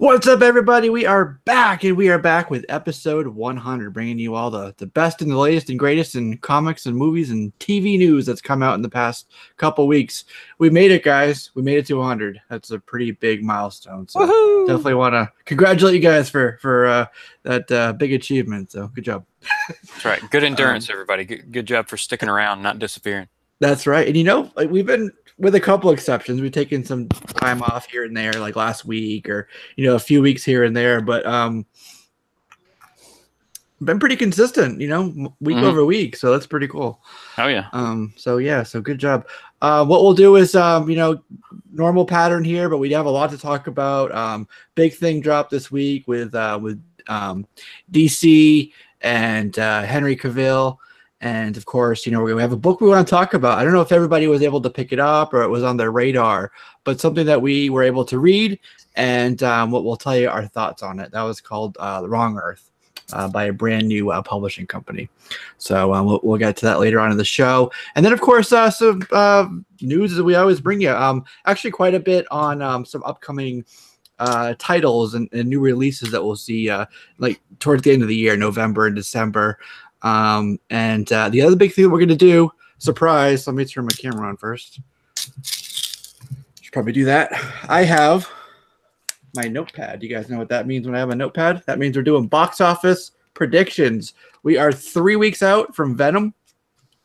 What's up, everybody? We are back, and we are back with episode 100, bringing you all the best and the latest and greatest in comics and movies and TV news that's come out in the past couple weeks. We made it, guys. We made it to 100. That's a pretty big milestone. So Woohoo! Definitely want to congratulate you guys for that big achievement. So good job. That's right. Good endurance, everybody. Good job for sticking around, not disappearing. That's right. And we've been, with a couple exceptions, we've taken some time off here and there, like last week or a few weeks here and there, but been pretty consistent, week over week. So that's pretty cool. Oh yeah. So good job. What we'll do is normal pattern here, but we have a lot to talk about. Big thing dropped this week with DC and Henry Cavill. And of course, we have a book we want to talk about. I don't know if everybody was able to pick it up or it was on their radar, but something that we were able to read, and we'll tell you our thoughts on it. That was called The Wrong Earth by a brand new publishing company. So we'll get to that later on in the show. And then, of course, some news that we always bring you. Actually, quite a bit on some upcoming titles and new releases that we'll see like towards the end of the year, November and December. And the other big thing that we're going to do, surprise, let me turn my camera on first. Should probably do that. I have my notepad. You guys know what that means when I have a notepad? That means we're doing box office predictions. We are 3 weeks out from Venom.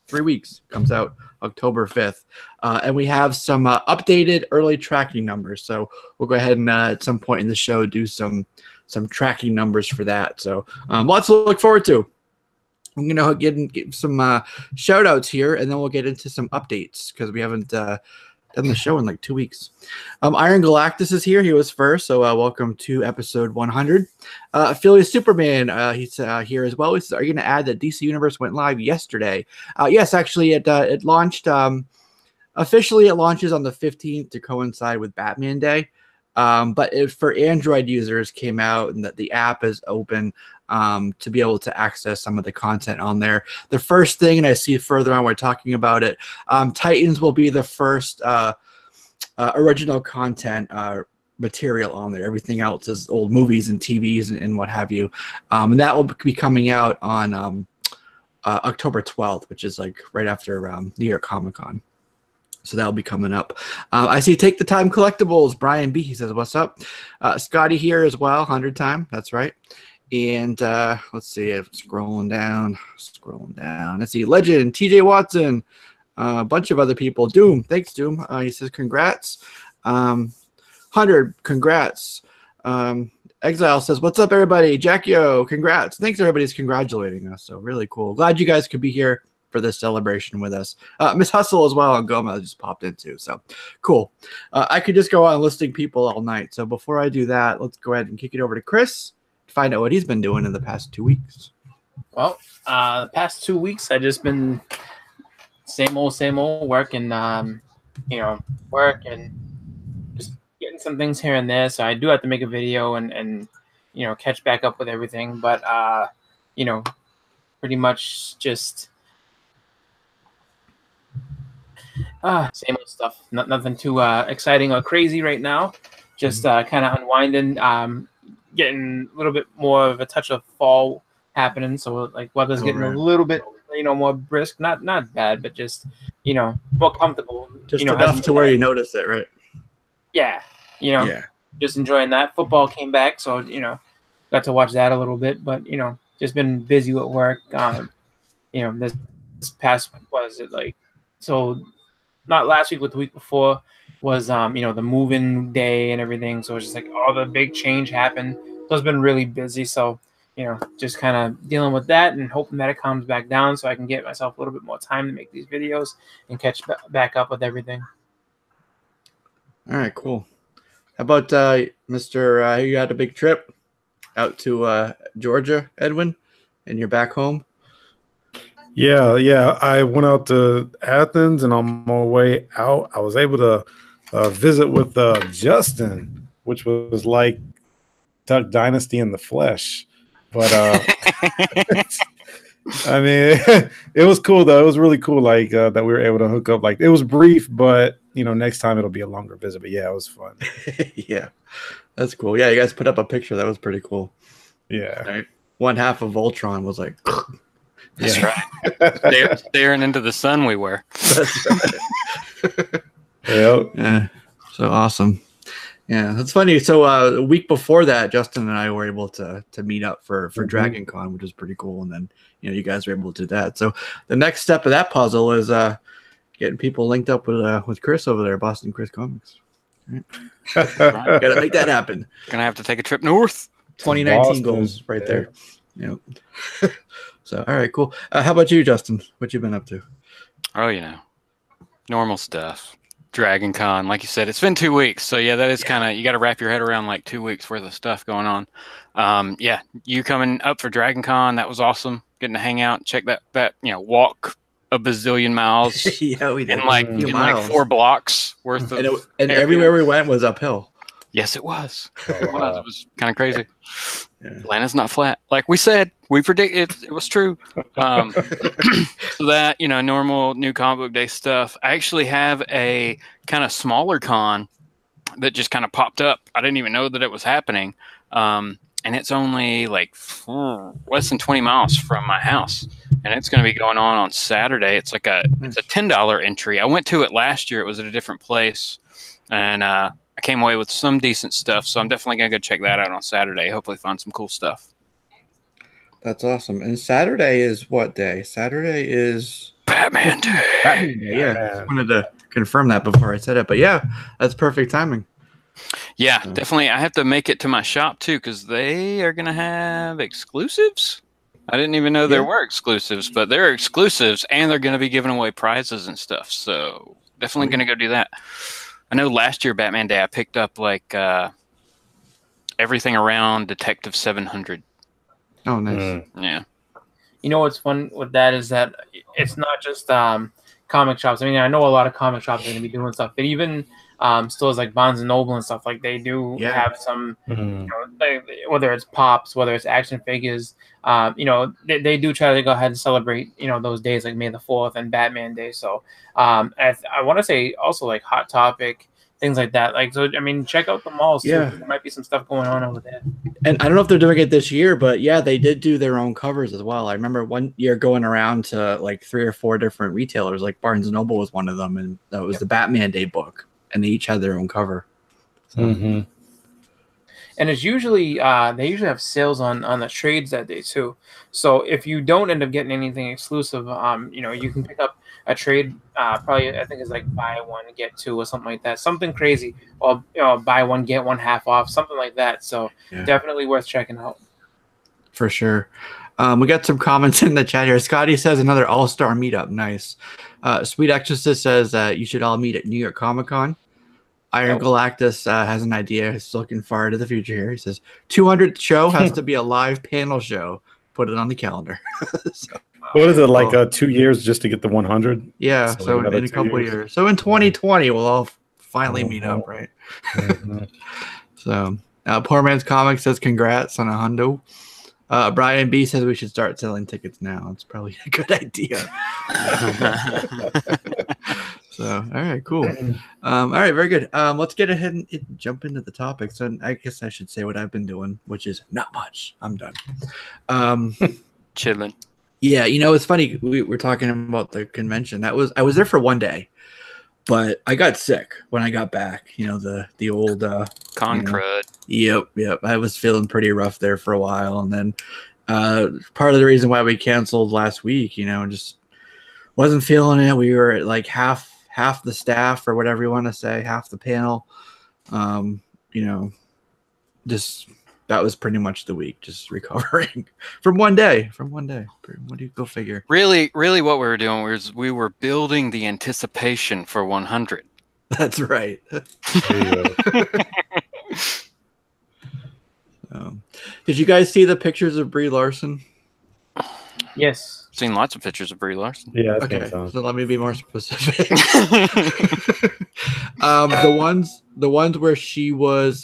3 weeks. Comes out October 5th. And we have some updated early tracking numbers. So we'll go ahead and at some point in the show do some tracking numbers for that. So lots to look forward to. I'm going to get some shout outs here, and then we'll get into some updates because we haven't done the show in like 2 weeks. Iron Galactus is here. He was first, so welcome to episode 100. Philly Superman, he's here as well. He says, are you going to add that DC Universe went live yesterday? Yes, actually, it launched. Officially, it launches on the 15th to coincide with Batman Day. But for Android users, came out and that the app is open to be able to access some of the content on there. The first thing, and I see further on, we're talking about it, Titans will be the first original content material on there. Everything else is old movies and TVs and what have you. And that will be coming out on October 12th, which is like right after New York Comic Con. So that'll be coming up. I see Take the Time Collectibles. Brian B. He says, what's up? Scotty here as well. 100 time. That's right. And let's see. Scrolling down. Let's see. Legend. TJ Watson. A bunch of other people. Doom. Thanks, Doom. He says, congrats. 100. Congrats. Exile says, what's up, everybody? Jackio. Congrats. Thanks, everybody's congratulating us. So really cool. Glad you guys could be here for this celebration with us. Miss Hustle as well, and Gomez just popped in too. So cool. I could just go on listing people all night. So before I do that, let's go ahead and kick it over to Chris to find out what he's been doing in the past 2 weeks. Well, the past 2 weeks, I just been same old work and work and just getting some things here and there. So I do have to make a video and catch back up with everything. But pretty much just same old stuff. Nothing too exciting or crazy right now. Just kind of unwinding, getting a little bit more of a touch of fall happening. So like weather's getting a little bit, more brisk. Not bad, but just more comfortable. Just enough to where you notice it, right? Yeah, just enjoying that. Football came back, so got to watch that a little bit. But just been busy with work. This past not last week, but the week before was the moving day and everything. So it's just like all the big change happened. So it's been really busy. So just kind of dealing with that and hoping that it calms back down so I can get myself a little bit more time to make these videos and catch back up with everything. All right, cool. How about Mr. You had a big trip out to Georgia, Edwin, and you're back home? Yeah. I went out to Athens, and on my way out, I was able to visit with Justin, which was like Duck Dynasty in the flesh. But I mean, it was cool though. It was really cool, like that we were able to hook up. Like it was brief, but next time it'll be a longer visit. But yeah, it was fun. Yeah, that's cool. Yeah, you guys put up a picture. That was pretty cool. Yeah. Right. One half of Voltron was like. That's right. Staring into the sun we were. That's right. Yep. Yeah. So awesome. Yeah, that's funny. So a week before that, Justin and I were able to meet up for Dragon Con, which was pretty cool. And then you guys were able to do that. So the next step of that puzzle is getting people linked up with Chris over there, Boston Chris Comics. Right. Gotta make that happen. Gonna have to take a trip north. 2019 Boston, goals right there. Yep. So all right, cool. How about you, Justin? What you been up to? Oh, normal stuff. Dragon Con, like you said, it's been 2 weeks. So yeah, that is kind of, you got to wrap your head around like 2 weeks worth of stuff going on. Yeah, you coming up for Dragon Con, that was awesome. Getting to hang out, check that walk a bazillion miles. Yeah, we did. In like 4 blocks worth of. And everywhere we went was uphill. Yes, it was. It was kind of crazy. Yeah. Atlanta's not flat. Like we said, we predicted it was true. So that, normal new comic book day stuff. I actually have a kind of smaller con that just kind of popped up. I didn't even know that it was happening. And it's only like less than 20 miles from my house. And it's going to be going on Saturday. It's like it's a $10 entry. I went to it last year. It was at a different place. And I came away with some decent stuff, so I'm definitely going to go check that out on Saturday. Hopefully find some cool stuff. That's awesome. And Saturday is what day? Saturday is... Batman Day. Batman Day, yeah. I wanted to confirm that before I said it. But yeah, that's perfect timing. Yeah, definitely. I have to make it to my shop, too, because they are going to have exclusives. I didn't even know there were exclusives, but they're exclusives, and they're going to be giving away prizes and stuff. So definitely going to go do that. I know last year, Batman Day, I picked up like everything around Detective 700. Oh, nice. Yeah. What's fun with that is that it's not just comic shops. I mean, I know a lot of comic shops are going to be doing stuff, but even stores like Barnes and Noble and stuff, like they do have some, whether it's pops, whether it's action figures, they do try to go ahead and celebrate, those days like May the 4th and Batman Day. So I want to say also like Hot Topic, things like that. Like, so, I mean, check out the malls. Yeah. There might be some stuff going on over there. And I don't know if they're doing it this year, but yeah, they did do their own covers as well. I remember one year going around to like 3 or 4 different retailers, like Barnes and Noble was one of them. And that was the Batman Day book. And they each had their own cover. So. And it's usually they usually have sales on the trades that day too. So if you don't end up getting anything exclusive, you can pick up a trade. Probably I think it's like buy one get 2 or something like that. Something crazy, or buy one get one half off, something like that. So definitely worth checking out. For sure. We got some comments in the chat here. Scotty says another all-star meetup. Nice. Sweet Exorcist says you should all meet at New York Comic Con. Iron Galactus has an idea. He's looking far into the future here. He says 200th show has to be a live panel show. Put it on the calendar. So, what is it, like 2 years just to get the 100? Yeah, so in a couple years. So in 2020, we'll all finally meet up, right? So Poor Man's Comics says congrats on a hundo. Brian B says we should start selling tickets now. It's probably a good idea. So, all right, cool. All right, very good. Let's get ahead and jump into the topics. And I guess I should say what I've been doing, which is not much. I'm done. Chilling. Yeah, it's funny. We were talking about the convention. I was there for 1 day, but I got sick when I got back. The old con crud. Yep. I was feeling pretty rough there for a while, and then part of the reason why we canceled last week, just wasn't feeling it. We were at like half the staff, or whatever you want to say, half the panel. Just that was pretty much the week, just recovering from one day. What do you go figure? Really, what we were doing was we were building the anticipation for 100. That's right. Did you guys see the pictures of Brie Larson? Yes. Seen lots of pictures of Brie Larson. Yeah. Okay. So let me be more specific. The ones where she was,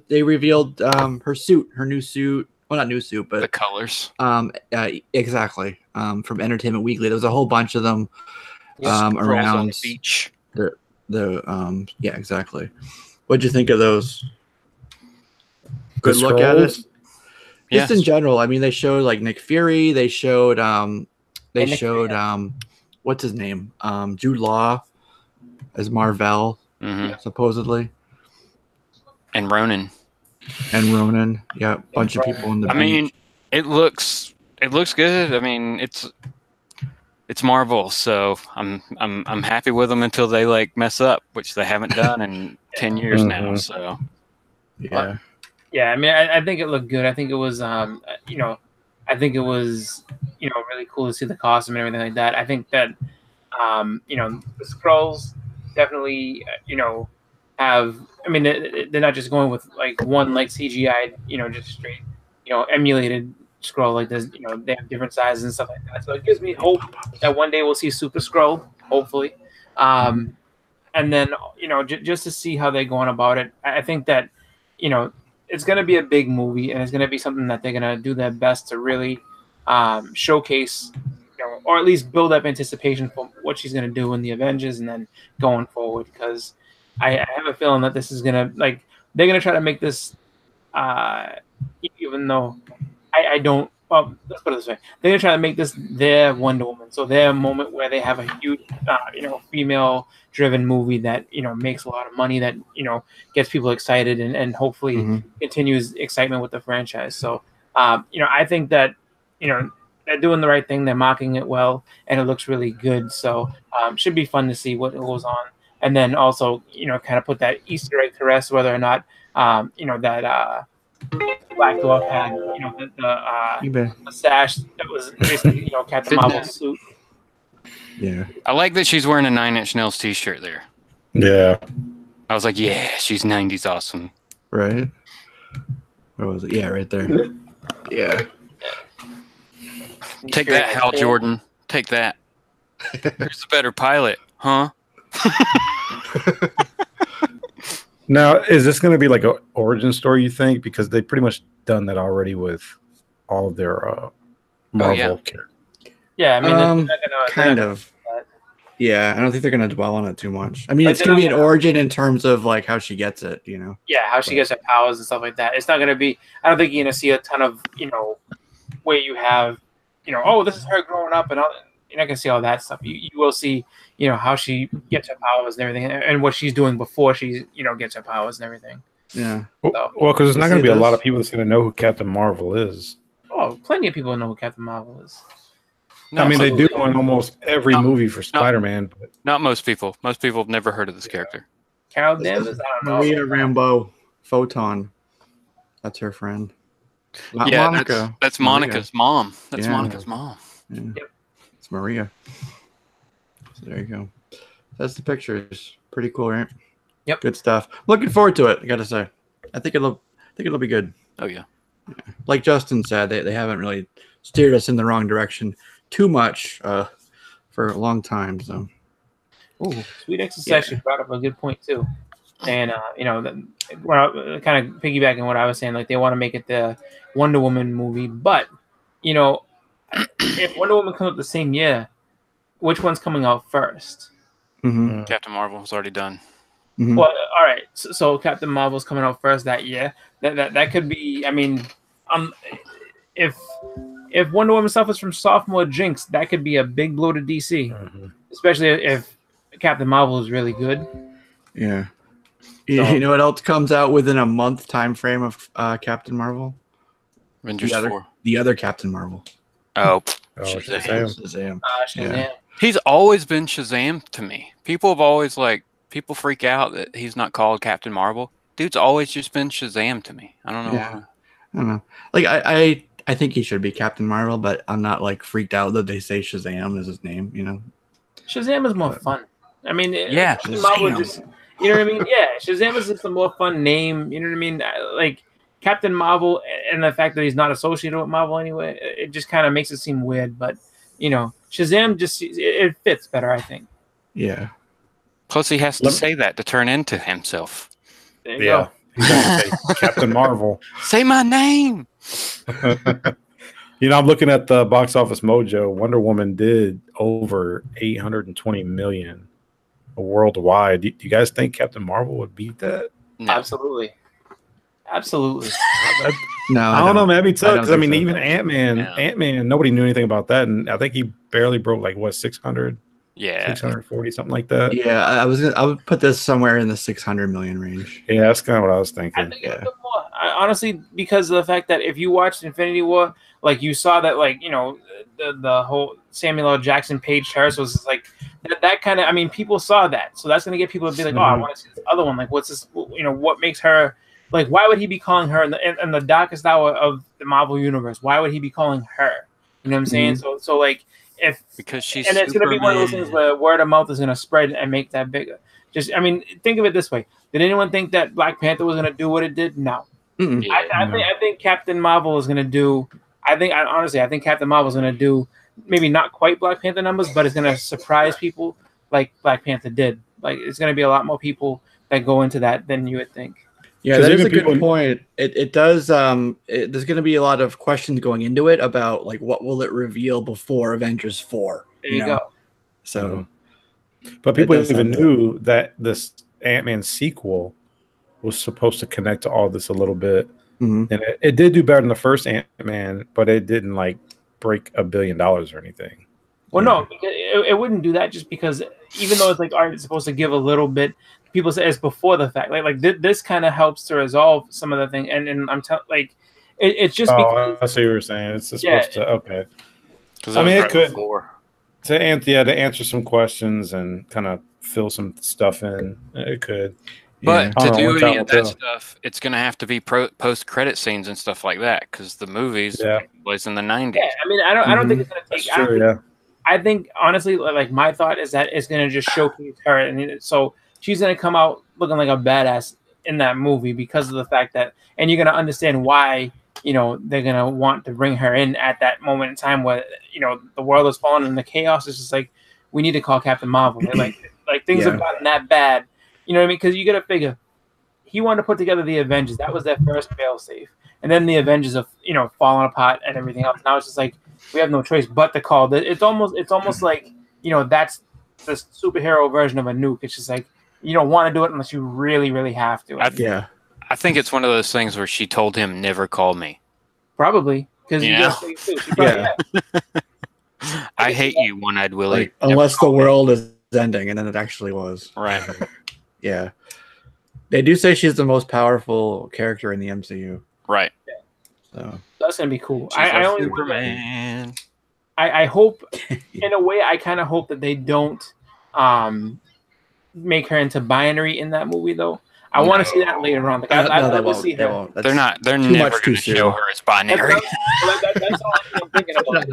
they revealed her suit, her new suit. Well, not new suit, but the colors. Exactly. From Entertainment Weekly, there was a whole bunch of them around on the beach. Yeah, exactly. What'd you think of those? Good The look at it. scrolls? Just in general, I mean, they showed like Nick Fury. They showed what's his name? Jude Law as Marvel, supposedly, and Ronan. Yeah, a bunch of people in the. I mean, it looks good. I mean, it's Marvel, so I'm happy with them until they like mess up, which they haven't done in 10 years now. So yeah. Yeah, I mean, I think it looked good. I think it was, I think it was, really cool to see the costume and everything like that. I think that, the scrolls definitely, have. I mean, they're not just going with like one like CGI, just straight, emulated scroll like this. They have different sizes and stuff like that. So it gives me hope that one day we'll see Super Scroll, hopefully. And then, just to see how they're going about it. I think that, it's going to be a big movie, and it's going to be something that they're going to do their best to really showcase, or at least build up anticipation for what she's going to do in the Avengers and then going forward. Because I have a feeling that this is going to, like, they're going to try to make this, even though I don't, well, let's put it this way. They're going to try to make this their Wonder Woman. So their moment where they have a huge, female-driven movie that, makes a lot of money, that, gets people excited and hopefully continues excitement with the franchise. So, I think that, they're doing the right thing. They're marketing it well, and it looks really good. So should be fun to see what goes on. And then also, kind of put that Easter egg to rest, whether or not, that Black Dwarf had, the sash that was basically, Captain Marvel's suit. Yeah. I like that she's wearing a 9 Inch Nails t-shirt there. Yeah. I was like, yeah, she's 90s awesome. Right. Where was it? Yeah, right there. Yeah. Take that, Hal Jordan. Take that. Who's the better pilot, huh? Now, is this going to be like an origin story, you think? Because they pretty much done that already with all of their Marvel characters. Yeah, I mean, they're gonna, kind of. Yeah, I don't think they're going to dwell on it too much. I mean, it's going to be an origin in terms of like how she gets it, Yeah, how she gets her powers and stuff like that. It's not going to be. I don't think you're going to see a ton of where you have oh, this is her growing up, and all. You're not going to see all that stuff. You will see, how she gets her powers and everything, and what she's doing before she, gets her powers and everything. Yeah. Well, because there's not going to be a lot of people that's going to know who Captain Marvel is. Oh, plenty of people know who Captain Marvel is. No, I mean, they do in almost every movie for Spider-Man. But not most people. Most people have never heard of this character. Carol Danvers? I don't know. Maria Rambeau, Photon. That's her friend. Monica. That's Monica's mom. That's Monica's mom. Yeah. Yep. Maria. So there you go. That's the pictures. Pretty cool, right? Yep. Good stuff. Looking forward to it. I gotta say, I think it'll be good. Oh yeah. Like Justin said, they haven't really steered us in the wrong direction too much for a long time. So. Ooh, Sweet X actually brought up a good point too, and kind of piggybacking what I was saying, like they want to make it the Wonder Woman movie, but if Wonder Woman comes out the same year, which one's coming out first? Captain Marvel was already done. Well, all right. So Captain Marvel's coming out first that year. That could be. I mean, if Wonder Woman suffers from sophomore jinx, that could be a big blow to DC, especially if Captain Marvel is really good. Yeah. You know what else comes out within a month time frame of Captain Marvel? Avengers 4. The other Captain Marvel. Oh, Shazam. Shazam. He's always been Shazam to me. People have always people freak out that he's not called Captain Marvel. Dude's always just been Shazam to me. I don't know. Yeah. I don't know. Like I think he should be Captain Marvel, but I'm not like freaked out that they say Shazam is his name. Shazam is more fun. I mean, Shazam. Just, you know what I mean? Yeah, Shazam is just a more fun name. You know what I mean? Like Captain Marvel, and the fact that he's not associated with Marvel anyway, it just kind of makes it seem weird. But Shazam just it fits better, I think. Yeah. Plus, he has to say that to turn into himself. There you go. He's gonna say Captain Marvel. Say my name. I'm looking at the box office mojo. Wonder Woman did over $820 million worldwide. Do you guys think Captain Marvel would beat that? No. Absolutely. Absolutely. No, I don't know, man. It'd be tough because I mean, so. even Ant-Man, nobody knew anything about that, and I think he barely broke like what 600, Yeah. 640, something like that. Yeah, I would put this somewhere in the 600 million range. Yeah, that's kind of what I was I thinking. think it's more. Honestly, because of the fact that if you watched Infinity War, like you saw that, like, you know, the whole Samuel L. Jackson Paige Charles was like that kind of. I mean, people saw that, so that's gonna get people to be like, oh, I want to see this other one. Like, what's this? You know, what makes her? Like, why would he be calling her in the darkest hour of the Marvel universe? Why would he be calling her? You know what I'm saying? So like, because she's and it's gonna be one of those things where word of mouth is gonna spread and make that bigger. Just, I mean, think of it this way: did anyone think that Black Panther was gonna do what it did? No. Yeah. I think Captain Marvel is gonna do. I think Captain Marvel is gonna do maybe not quite Black Panther numbers, but it's gonna surprise people like Black Panther did. Like, it's gonna be a lot more people that go into that than you would think. Yeah, that is a good point. It does. There's going to be a lot of questions going into it about like what will it reveal before Avengers 4. There you go. So, but people even knew that this Ant-Man sequel was supposed to connect to all this a little bit, and it did do better than the first Ant-Man, but it didn't like break $1 billion or anything. Well, no, it wouldn't do that just because even though it's like art is supposed to give a little bit. People say it's before the fact. Like this kind of helps to resolve some of the thing, and I'm telling like it's just. I see what you're saying. It's supposed to okay. I mean, it could to answer some questions and kind of fill some stuff in. It could, but to do any of that stuff, it's going to have to be post-credit scenes and stuff like that because the movies was in the 90s. Yeah, I mean, I don't think it's going to take. That's true, I think honestly, like my thought is that it's going to just showcase her, and so. She's going to come out looking like a badass in that movie because of the fact that, and you're going to understand why, you know, they're going to want to bring her in at that moment in time where, you know, the world is falling and the chaos is just like, we need to call Captain Marvel. like things have gotten that bad. You know what I mean? Because you got to figure, he wanted to put together the Avengers. That was their first failsafe. And then the Avengers have, you know, fallen apart and everything else. Now it's just like, we have no choice but to call. It's almost like, you know, that's the superhero version of a nuke. It's just like, you don't want to do it unless you really, really have to. I think it's one of those things where she told him, never call me. Probably. Because I hate you, One-Eyed Willie. Like, unless the world is ending, and then it actually was. Right. Yeah. They do say she's the most powerful character in the MCU. Right. So that's going to be cool. I Superman. I hope, in a way, I kind of hope that they don't make her into binary in that movie, though. I want to see that later on. Like, I'd love to see her. They're never going to show her as binary. That's all I'm thinking about.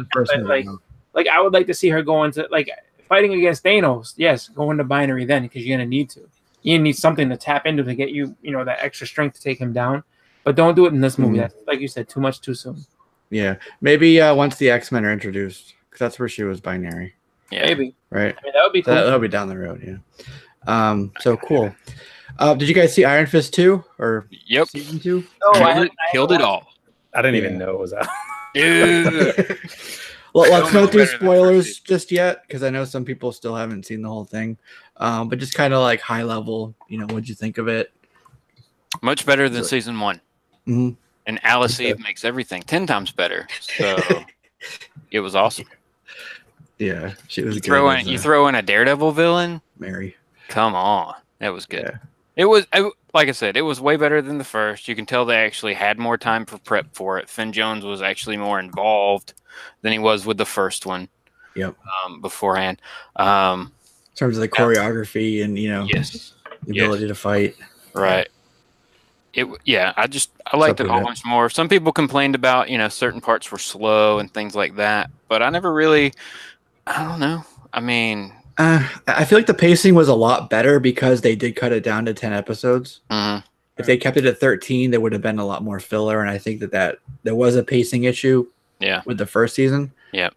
Like, I would like to see her go into, like, fighting against Thanos. Yes, go into binary then, because you're going to need to. You need something to tap into to get you, you know, that extra strength to take him down. But don't do it in this movie. That's, like you said, too much too soon. Yeah, maybe once the X-Men are introduced, because that's where she was binary. Yeah. Maybe. Right. I mean, that would be cool. That'll be down the road. Yeah. So cool. Did you guys see Iron Fist 2 or season 2? No, I killed it all. I didn't even know it was out. Dude. Well, let's not do spoilers just yet, because I know some people still haven't seen the whole thing. But just kind of like high level, you know, what'd you think of it? Much better than season 1. Mm-hmm. And Alice Eve makes everything 10 times better. So it was awesome. Yeah, she was. You throw in a Daredevil villain, Mary. Come on, that was good. Yeah. It was, like I said, it was way better than the first. You can tell they actually had more time for prep for it. Finn Jones was actually more involved than he was with the first one. Yep. Beforehand. In terms of the choreography and, you know, the ability to fight. Right. I liked it a whole bunch more. Some people complained about, you know, certain parts were slow and things like that, but I never really, I don't know. I mean, I feel like the pacing was a lot better because they did cut it down to 10 episodes. Mm-hmm. If they kept it at 13, there would have been a lot more filler, and I think that there was a pacing issue. With the first season. Yeah.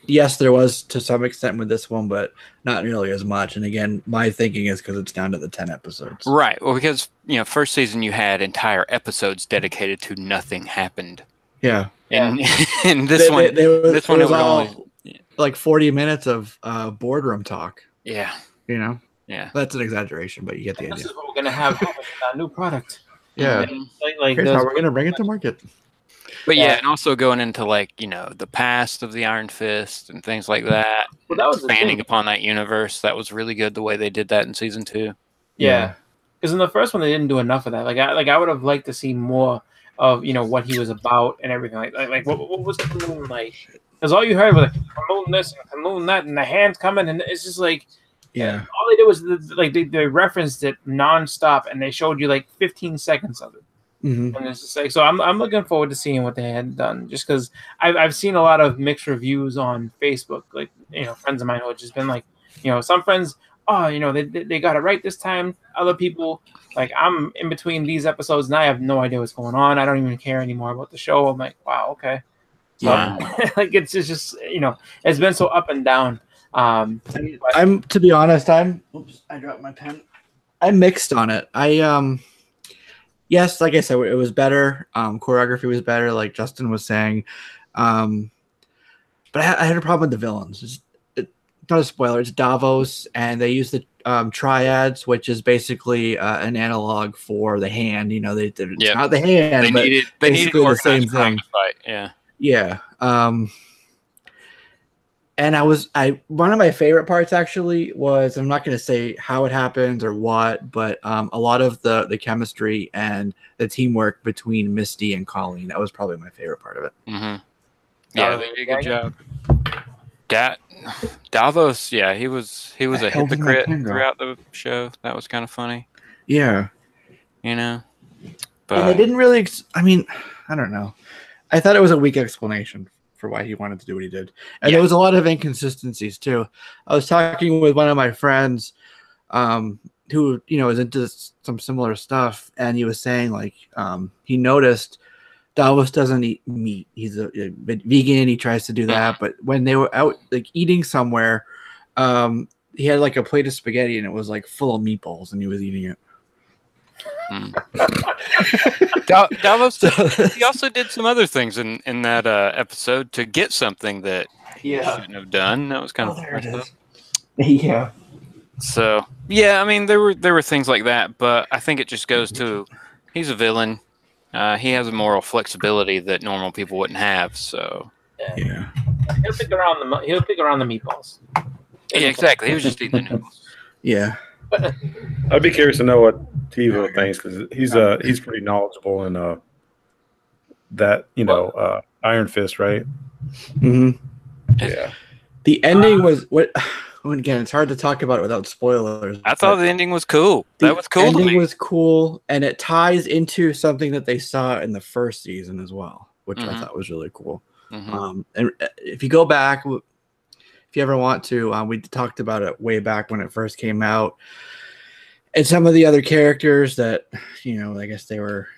Yes, there was to some extent with this one, but not nearly as much. And again, my thinking is because it's down to the 10 episodes. Right. Well, because, you know, first season you had entire episodes dedicated to nothing happened. Yeah. And this one, it was all like 40 minutes of boardroom talk. Yeah. You know. Yeah. That's an exaggeration, but you get the idea. This is what we're gonna have a new product. Yeah. Like Here's how we're gonna bring it to market. But yeah, and also going into like, you know, the past of the Iron Fist and things like that. Well, that was the expanding thing. upon that universe. That was really good the way they did that in season 2. Yeah. Because in the first one they didn't do enough of that. I would have liked to see more of, you know, what he was about and everything like what was the moon like? Because all you heard was like moon this and moon that and the hands coming, and it's just like, yeah. All they did was they referenced it nonstop, and they showed you like 15 seconds of it. Mm-hmm. And it's just like, so I'm looking forward to seeing what they had done, just because I've seen a lot of mixed reviews on Facebook, like, you know, friends of mine who have just been like, you know, some friends, oh, you know, they got it right this time. Other people, like, I'm in between these episodes and I have no idea what's going on. I don't even care anymore about the show. I'm like, wow, okay. So, like, it's just, you know, it's been so up and down. I'm, to be honest, oops, I dropped my pen. I'm mixed on it. Yes, like I said, it was better. Choreography was better, like Justin was saying. But I had a problem with the villains. It's not a spoiler. It's Davos, and they use the triads, which is basically an analog for the hand. You know, it's not the hand, but they basically needed the same thing. Yeah. Yeah. And one of my favorite parts actually was, I'm not going to say how it happens or what, but a lot of the chemistry and the teamwork between Misty and Colleen. That was probably my favorite part of it. Mm-hmm. Yeah, they did a good job. Davos, yeah, he was a hypocrite throughout the show. That was kind of funny. Yeah. You know? But and they didn't really, I mean, I don't know. I thought it was a weak explanation for why he wanted to do what he did. And there was a lot of inconsistencies too. I was talking with one of my friends who, you know, is into some similar stuff, and he was saying, like, he noticed Davos doesn't eat meat. He's a vegan. He tries to do that. But when they were out, like, eating somewhere, he had like a plate of spaghetti and it was like full of meatballs, and he was eating it. Davos, he also did some other things in that episode to get something that he shouldn't have done. That was kind of there it is. Yeah. So yeah, I mean, there were things like that, but I think it just goes to, he's a villain. He has a moral flexibility that normal people wouldn't have. So yeah, he'll pick around the meatballs. Yeah, exactly. He was just eating the noodles. Yeah. I'd be curious to know what TiVo thinks, because he's pretty knowledgeable in that, you know, Iron Fist, right? Mm-hmm. Yeah. The ending was what? Again, it's hard to talk about it without spoilers. I thought the ending was cool. That was cool. The ending was cool, and it ties into something that they saw in the first season as well, which I thought was really cool. And if you go back, if you ever want to, we talked about it way back when it first came out, and some of the other characters that, you know, I guess they were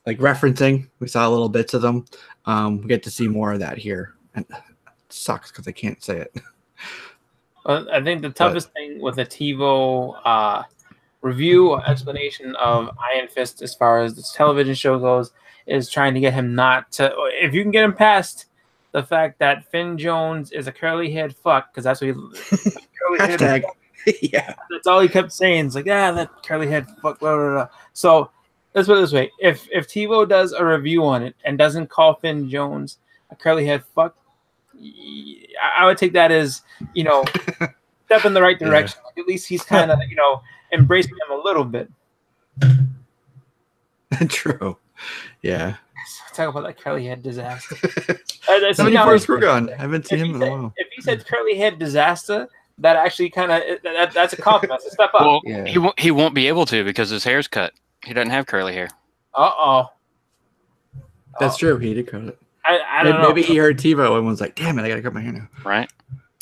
like referencing. We saw little bits of them. We get to see more of that here, and it sucks because I can't say it. I think the toughest thing with a TiVo review or explanation of Iron Fist, as far as this television show goes, is trying to get him not to. If you can get him past the fact that Finn Jones is a curly-haired fuck, because that's what he. Hashtag. Yeah. That's all he kept saying. It's like, that curly-haired fuck. Blah, blah, blah. So let's put it this way: if TiVo does a review on it and doesn't call Finn Jones a curly-haired fuck, I would take that as, you know, step in the right direction. Yeah. At least he's kind of, you know, embracing him a little bit. True. Yeah. Talk about that curly head disaster. 74 screw gun. I haven't seen him in a while. If he said curly head disaster, that actually kind of that's a compliment. That's a step up. Well, yeah. He won't be able to because his hair's cut. He doesn't have curly hair. That's true. He did cut it. I don't know. Maybe he heard TiVo and was like, "Damn it, I gotta cut my hair now." Right.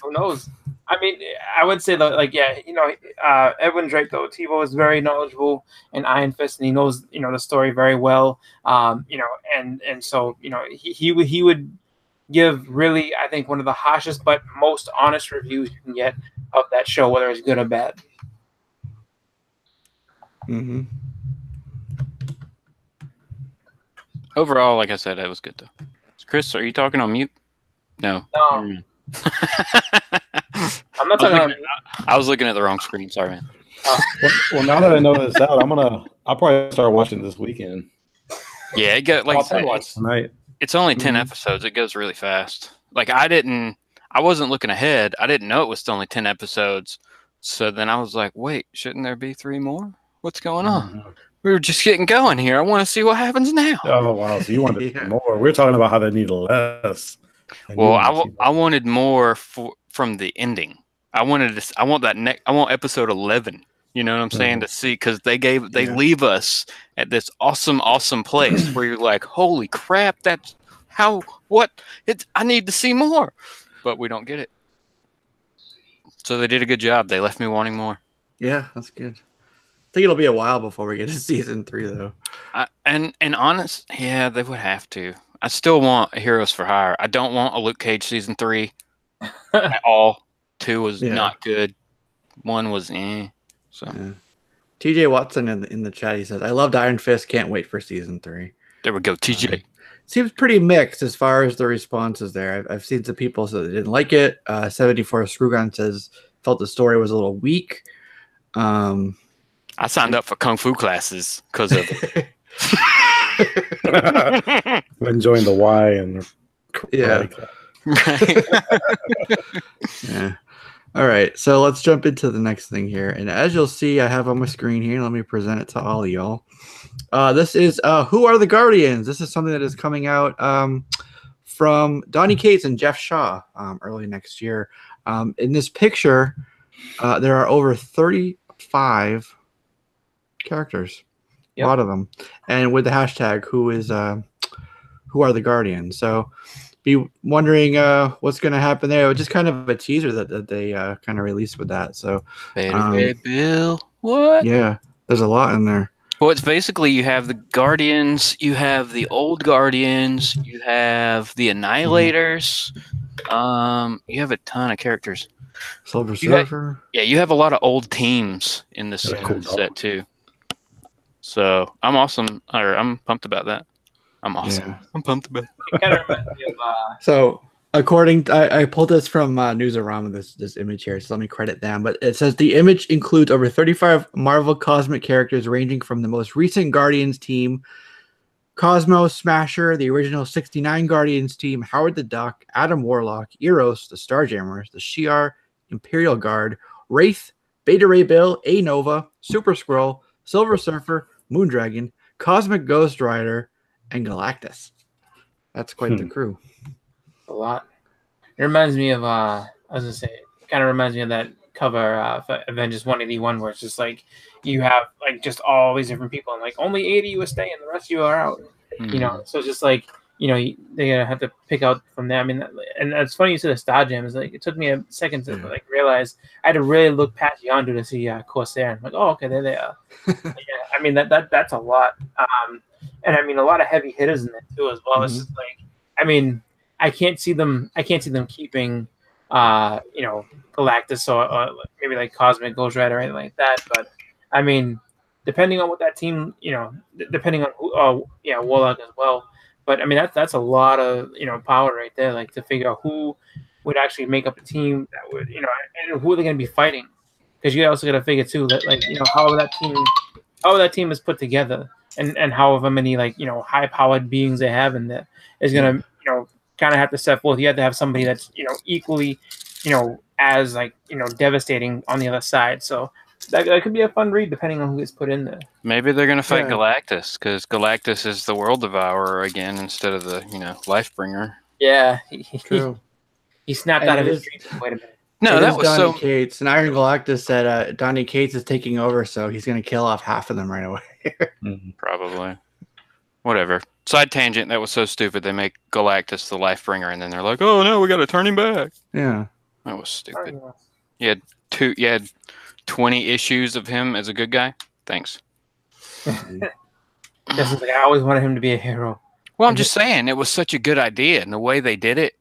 Who knows? I mean, I would say that, like, yeah, you know, Edwin Drake, though, TiVo is very knowledgeable in Iron Fist, and he knows, you know, the story very well. You know, and so, you know, he would give really, I think, one of the harshest but most honest reviews you can get of that show, whether it's good or bad. Mm-hmm. Overall, like I said, it was good though. Chris, are you talking on mute? No. No. I'm not talking on mute. I was looking at the wrong screen. Sorry, man. Well, now that I know this out, I'll probably start watching this weekend. Yeah, it got like Tonight. it's only 10 episodes. It goes really fast. Like I wasn't looking ahead. I didn't know it was only 10 episodes. So then I was like, wait, shouldn't there be 3 more? What's going on? We were just getting going here. I want to see what happens now. Oh wow! So you wanted more? We're talking about how they need less. Well, I wanted more from the ending. I want episode 11. You know what I'm saying? To see, because they leave us at this awesome place where you're like, holy crap, that's I need to see more, but we don't get it. So they did a good job. They left me wanting more. Yeah, that's good. I think it'll be a while before we get to season 3, though. And honest, yeah, they would have to. I still want Heroes for Hire. I don't want a Luke Cage season 3 at all. 2 was not good. 1 was So TJ Watson in the chat, he says, I loved Iron Fist. Can't wait for season 3. There we go, TJ. Seems pretty mixed as far as the responses there. I've seen some people say they didn't like it. 74 Screwgun says felt the story was a little weak. I signed up for Kung Fu classes because of it. Enjoying the Y and yeah. Yeah. All right, so let's jump into the next thing here. And as you'll see, I have on my screen here. Let me present it to all of y'all. This is Who Are the Guardians? This is something that is coming out from Donny Cates and Jeff Shaw early next year. In this picture, there are over 35 characters, a lot of them, and with the hashtag Who Are the Guardians? So be wondering what's going to happen there. It was just kind of a teaser that they kind of released with that. So, hey, Bill, what? Yeah, there's a lot in there. Well, it's basically you have the Guardians, you have the old Guardians, you have the Annihilators, you have a ton of characters. Silver Surfer. You have a lot of old teams in this set too. So I'm pumped about that. I'm awesome. Yeah. I'm pumped about it. So according, I pulled this from Newsarama, this image here, so let me credit them. But it says the image includes over 35 Marvel cosmic characters ranging from the most recent Guardians team, Cosmo, Smasher, the original 69 Guardians team, Howard the Duck, Adam Warlock, Eros, the Starjammers, the Shi'ar, Imperial Guard, Wraith, Beta Ray Bill, A-Nova, Super Skrull, Silver Surfer, Moondragon, Cosmic Ghost Rider, and Galactus. That's quite the crew. A lot. It reminds me of I was gonna say, it kind of reminds me of that cover for Avengers 181, where it's just like you have like just all these different people, and like only 80 was staying, the rest of you are out. You know, so it's just like, you know, they're gonna have to pick out from there. I mean, and it's funny you said the Star Jam. Is like it took me a second to like realize I had to really look past Yondu to see Corsair. I'm like, oh, okay, there they are. Yeah, I mean that's a lot. And I mean a lot of heavy hitters in there too as well. It's just like, I mean, I can't see them keeping you know, Galactus or maybe like Cosmic Ghost Rider or anything like that. But I mean, depending on what that team, you know, depending on who, Warlock as well. But I mean that's a lot of, you know, power right there, like to figure out who would actually make up a team that would, you know, and who are they going to be fighting? Because you also got to figure too that, like, you know, how that team is put together, and however many, like, you know, high powered beings they have in there is going to, you know, kind of have to set forth. You have to have somebody that's, you know, equally, you know, as like, you know, devastating on the other side. So that could be a fun read depending on who gets put in there. Maybe they're going to fight Galactus, because Galactus is the World Devourer again instead of the, you know, Lifebringer. Yeah, he snapped out of his dreams. Wait a minute. No, that was Donny Cates. And Iron Galactus said Donny Cates is taking over, so he's going to kill off half of them right away. Probably. Whatever. Side tangent. That was so stupid. They make Galactus the Lifebringer, and then they're like, "Oh no, we got to turn him back." Yeah, that was stupid. You had 20 issues of him as a good guy. Thanks. Like, I always wanted him to be a hero. Well, I'm just saying it was such a good idea, and the way they did it,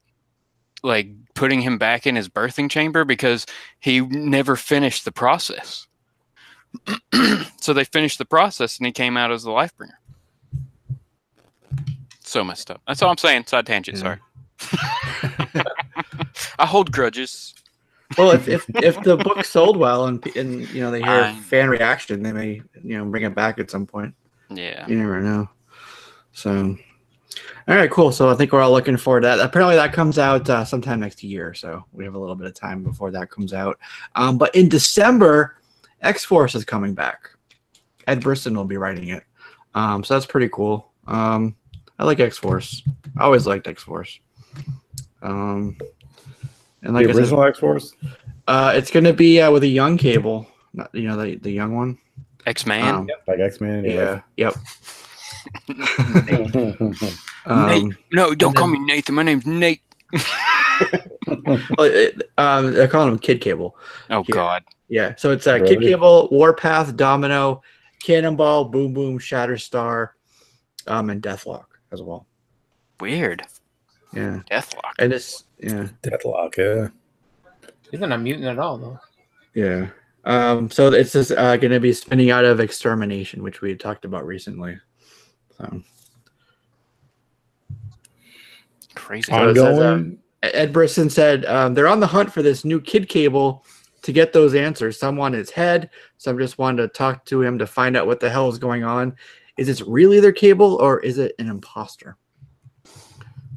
like putting him back in his birthing chamber, because he never finished the process. So they finished the process, and he came out as the Lifebringer. So messed up. That's all I'm saying. Side tangent. Sorry. I hold grudges. Well, if the book sold well and you know they hear Fine. fan reaction, they may bring it back at some point. Yeah. You never know. So, all right, cool. So I think we're all looking forward to that. Apparently, that comes out sometime next year, so we have a little bit of time before that comes out. But in December, X-Force is coming back. Ed Brisson will be writing it. So that's pretty cool. I like X-Force. I always liked X-Force. And like The original X-Force? it's going to be with a young Cable, not, the young one. X-Man. Like X-Men? Yeah. Yep. Nate. No, don't call me Nathan. My name's Nate. They're calling him Kid Cable. Oh, Yeah. God. Yeah. So it's Really? Kid Cable, Warpath, Domino, Cannonball, Boom Boom, Shatterstar, and Deathlock as well. Weird. Yeah. Deathlock. And it's Deathlock, yeah. He's not a mutant at all, though. Yeah. So it's just going to be spinning out of Extermination, which we had talked about recently. So Crazy. So it says, Ongoing? Ed Brisson said they're on the hunt for this new Kid Cable to get those answers. Some want his head. Some just wanted to talk to him to find out what the hell is going on. Is this really their Cable or is it an imposter?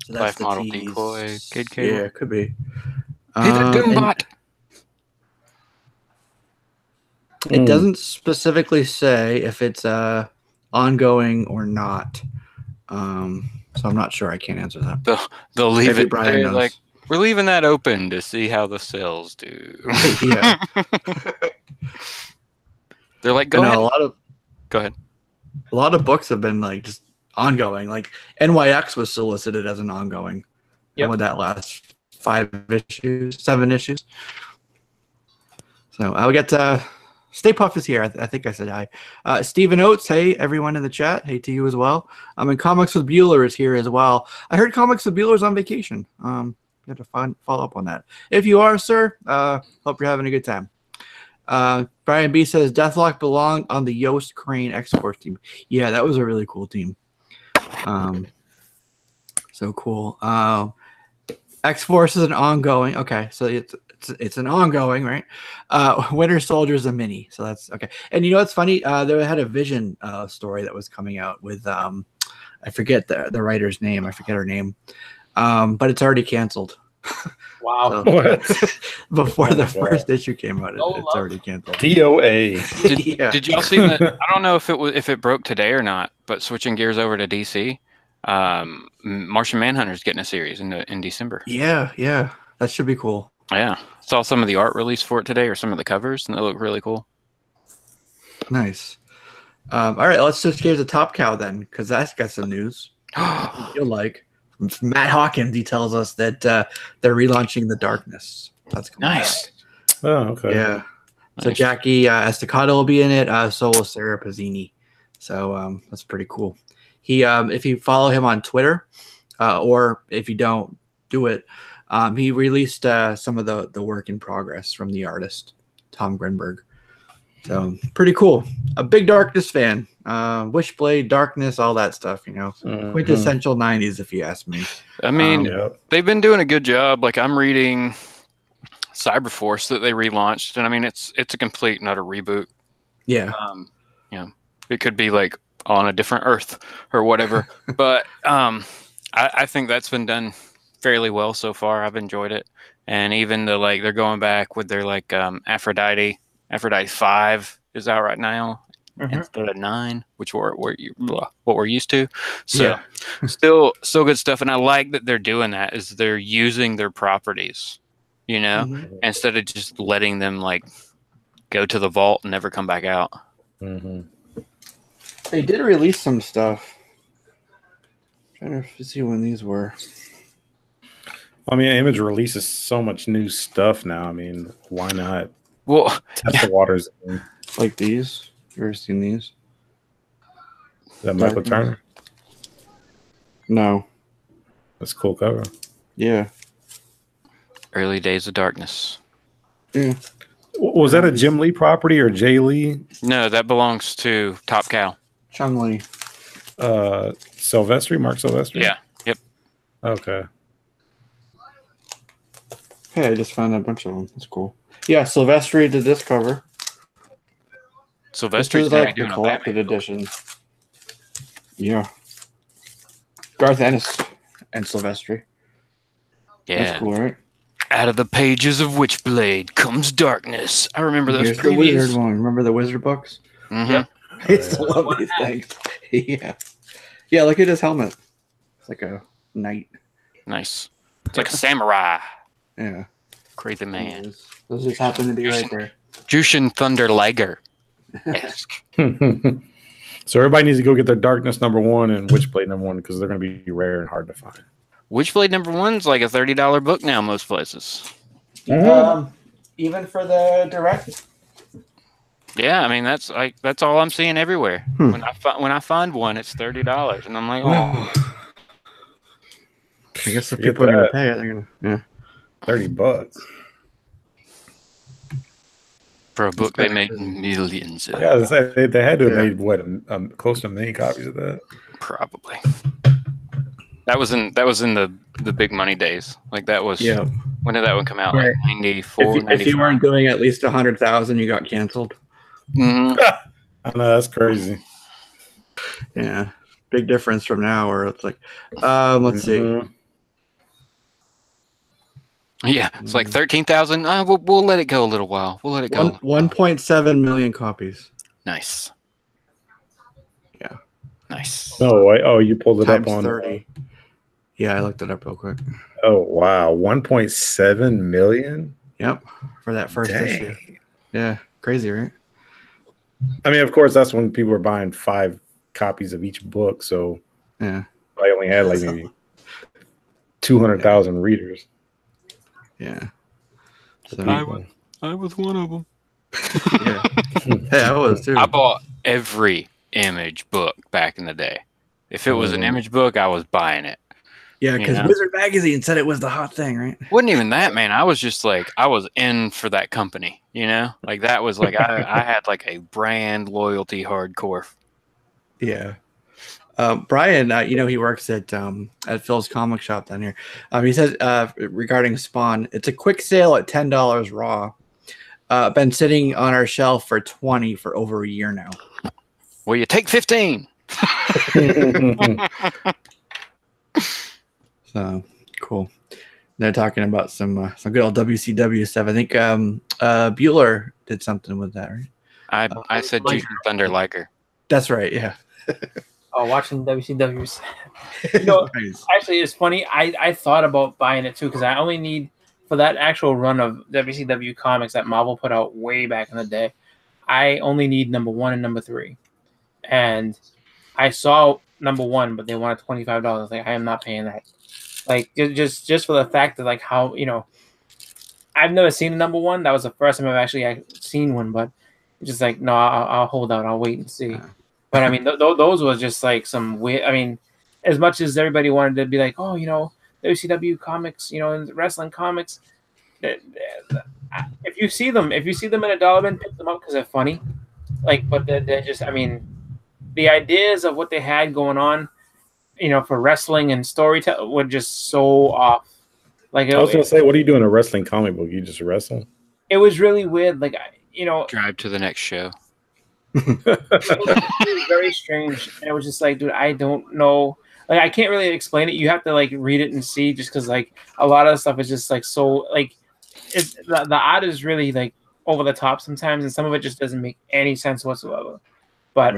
So Life the model tease. decoy, Kid Cable. Yeah, it could be. He's a And Goombot. it doesn't specifically say if it's ongoing or not. So I'm not sure. I can't answer that. They'll leave Maybe it. Brian They're knows. like, we're leaving that open to see how the sales do. Yeah. They're like, I go know ahead. a lot of books have been like just ongoing. Like NYX was solicited as an ongoing. Yep. And would that last 7 issues? So I'll get Stay Puft is here. I think I said hi. Stephen Oates, hey everyone in the chat. Hey to you as well. And Comics with Bueller is here as well. I heard Comics with Bueller's on vacation. You have to follow up on that. If you are, sir, hope you're having a good time. Brian B says Deathlock belonged on the Yost Crane X-Force team. Yeah, that was a really cool team. So cool. X-Force is an ongoing. Okay, so it's an ongoing, right? Winter Soldier's a mini, so that's okay. And you know what's funny? They had a Vision story that was coming out with I forget the writer's name. I forget her name, but it's already canceled. Wow. So, What? before the God. first issue came out, No it's love. already canceled. DOA. Yeah. Did y'all see that? I don't know if it broke today or not, but switching gears over to DC, Martian Manhunter's getting a series in December. Yeah, that should be cool. Yeah, saw some of the art release for it today, or some of the covers, and they look really cool. Nice. All right, let's switch gears to Top Cow then, because that's got some news you'll like. From Matt Hawkins, he tells us that they're relaunching The Darkness. That's cool. Nice. Oh, okay. Yeah. So Nice. Jackie Estacado will be in it. So will Sarah Pazzini. So that's pretty cool. He, if you follow him on Twitter, or if you don't do it, he released some of the work in progress from the artist Tom Grenberg. So pretty cool. A big Darkness fan. Wishblade, Darkness, all that stuff. Quintessential '90s, if you ask me. I mean, Yep. they've been doing a good job. Like, I'm reading Cyberforce that they relaunched, and I mean, it's a complete and utter reboot. Yeah. It could be like on a different Earth or whatever, but I think that's been done fairly well so far. I've enjoyed it, and even they're going back with their Aphrodite 5 is out right now instead of 9, which what we're used to. So still good stuff, and I like that they're doing that. Is they're using their properties, Mhm. instead of just letting them go to the vault and never come back out. Mm-hmm. They did release some stuff. Trying to see when these were. I mean, Image releases so much new stuff now. I mean, why not Well, test the waters? Is Like these. You ever seen these? that Michael Darkness. Turner? No. That's a cool cover. Yeah. Early Days of Darkness. Yeah. Was that a Jim Lee property or Jay Lee? No, that belongs to Top Cow. Chung Lee. Silvestri? Mark Silvestri? Yeah. Yep. Okay. Hey, I just found a bunch of them. That's cool. Yeah, Silvestri did this cover. This Sylvester's is gonna like be the doing a collected Batman book. edition. Yeah. Garth Ennis and Silvestri. Yeah. That's cool, right? Out of the pages of Witchblade comes darkness. I remember those Here's the wizard previews. one. Remember the wizard books? Mhm. Yep. I used to love these things. Yeah. Yeah, look at his helmet. It's like a knight. Nice. It's like a samurai. Yeah. Crazy man. Those just happen to be right there. Jushin Thunder Liger. Esque. So everybody needs to go get their Darkness #1 and Witchblade #1 because they're going to be rare and hard to find. Witchblade #1's like a $30 book now most places. Even for the direct? Yeah, I mean that's all I'm seeing everywhere. When I find one, it's $30, and I'm like, oh, I guess if Forget people are going that. to pay it, they're going to. Yeah. $30. for a book they made millions of. Yeah, they had to have made what close to 1 million copies of that. Probably. That was in the big money days. Like that was. Yeah. When did that one come out? Right. Like 94, If you weren't doing at least 100,000, you got canceled. Mm-hmm. I know, that's crazy. Yeah. Big difference from now where it's like, let's see. Yeah, it's like 13,000. We'll let it go a little while. We'll let it go. 1.7 million copies. Nice. Yeah. Nice. Oh, you pulled it Times up on 30. Yeah, I looked it up real quick. Oh wow, 1.7 million. Yep, for that first issue. Yeah, crazy, right? I mean, of course, that's when people were buying 5 copies of each book. So Yeah. I only had like maybe 200,000 readers. Yeah. So, I was one of them. yeah. Hey, I was too. I bought every Image book back in the day. If it was an Image book, I was buying it. Yeah, because Wizard Magazine said it was the hot thing, right? Wasn't even that, man. I was just like, I was in for that company, you know? Like that was like, I had like a brand loyalty hardcore. Yeah. Brian, he works at Phil's comic shop down here. He says regarding Spawn, it's a quick sale at $10 raw. Been sitting on our shelf for $20 for over a year now. Well, you take 15. So cool. They're talking about some good old WCW stuff. I think Bueller did something with that, right? I said Jushin Thunder Liger. That's right. Yeah. Oh, watching WCW's. Actually, it's funny. I thought about buying it too because I only need for that actual run of WCW comics that Marvel put out way back in the day. I only need #1 and #3, and I saw #1, but they wanted $25. Like I am not paying that. Like just for the fact that like how I've never seen a #1. That was the first time I've actually seen one, but just like no, I'll hold out. I'll wait and see. But I mean, those was just like some weird. I mean, as much as everybody wanted to be like, oh, WCW comics, and wrestling comics. If you see them in a dollar bin, pick them up because they're funny. Like, but they're just. I mean, the ideas of what they had going on, for wrestling and storytelling were just so off. Like I was gonna say, what do you do in a wrestling comic book? You just wrestle? It was really weird. Like, Drive to the next show. It was very strange. And it was just like, dude, I don't know. Like, I can't really explain it. You have to like read it and see, just because like a lot of the stuff is just like so like the art is really like over the top sometimes, and some of it just doesn't make any sense whatsoever. But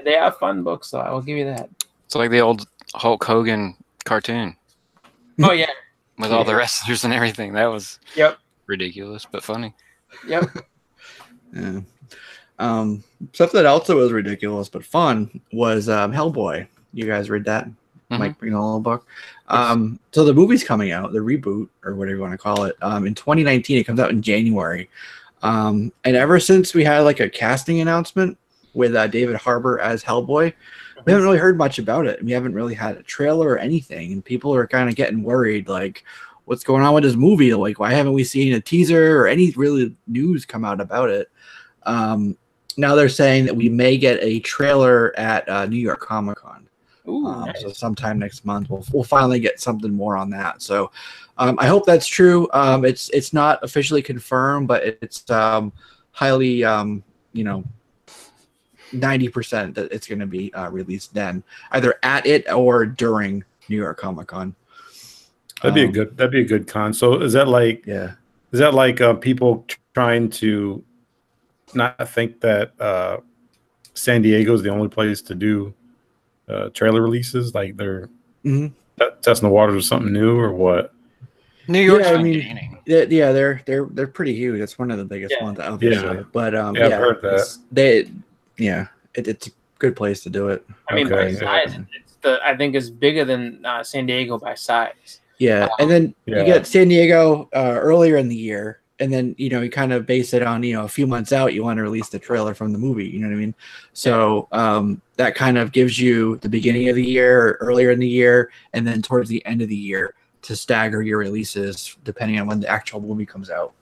they are fun books, so I will give you that. It's like the old Hulk Hogan cartoon. Oh yeah, with all the wrestlers and everything. That was ridiculous but funny. Yep. Yeah. Something else that was ridiculous but fun was Hellboy. You guys read that? Mike Mignola book. So the movie's coming out, the reboot or whatever you want to call it. In 2019, it comes out in January. And ever since we had like a casting announcement with David Harbour as Hellboy, we haven't really heard much about it. We haven't really had a trailer or anything, and people are kind of getting worried, like, what's going on with this movie? Like, why haven't we seen a teaser or any really news come out about it? Now they're saying that we may get a trailer at New York Comic Con. Ooh, nice. So sometime next month we'll finally get something more on that. So I hope that's true. It's not officially confirmed, but it's highly 90% that it's going to be released then, either at it or during New York Comic Con. That'd be a good con. So is that like people trying to not think that San Diego is the only place to do trailer releases? Like they're testing the waters with something new, or what? New York's gaining. Yeah, they're pretty huge. It's one of the biggest ones, obviously. Yeah. But I've heard that. It's a good place to do it. I mean, by size, I think it's bigger than San Diego by size. Yeah, and then you get San Diego earlier in the year, and then you kind of base it on a few months out. You want to release the trailer from the movie. You know what I mean? So that kind of gives you the beginning of the year, or earlier in the year, and then towards the end of the year to stagger your releases depending on when the actual movie comes out.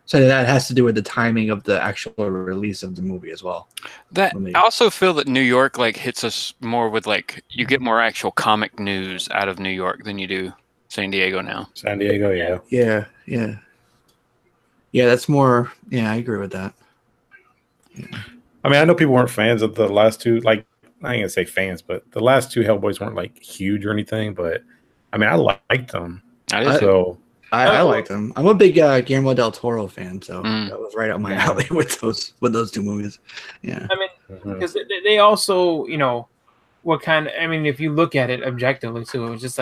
So that has to do with the timing of the actual release of the movie as well. I also feel that New York hits us more with you get more actual comic news out of New York than you do San Diego now. San Diego, yeah. That's more. Yeah, I agree with that. Yeah. I mean, I know people weren't fans of the last two. I ain't gonna say fans, but the last two Hellboys weren't huge or anything. But I mean, I liked them. I liked them. I'm a big Guillermo del Toro fan, so that was right up my alley with those two movies. Yeah, I mean, because they also, were kind of. I mean, if you look at it objectively too, it was just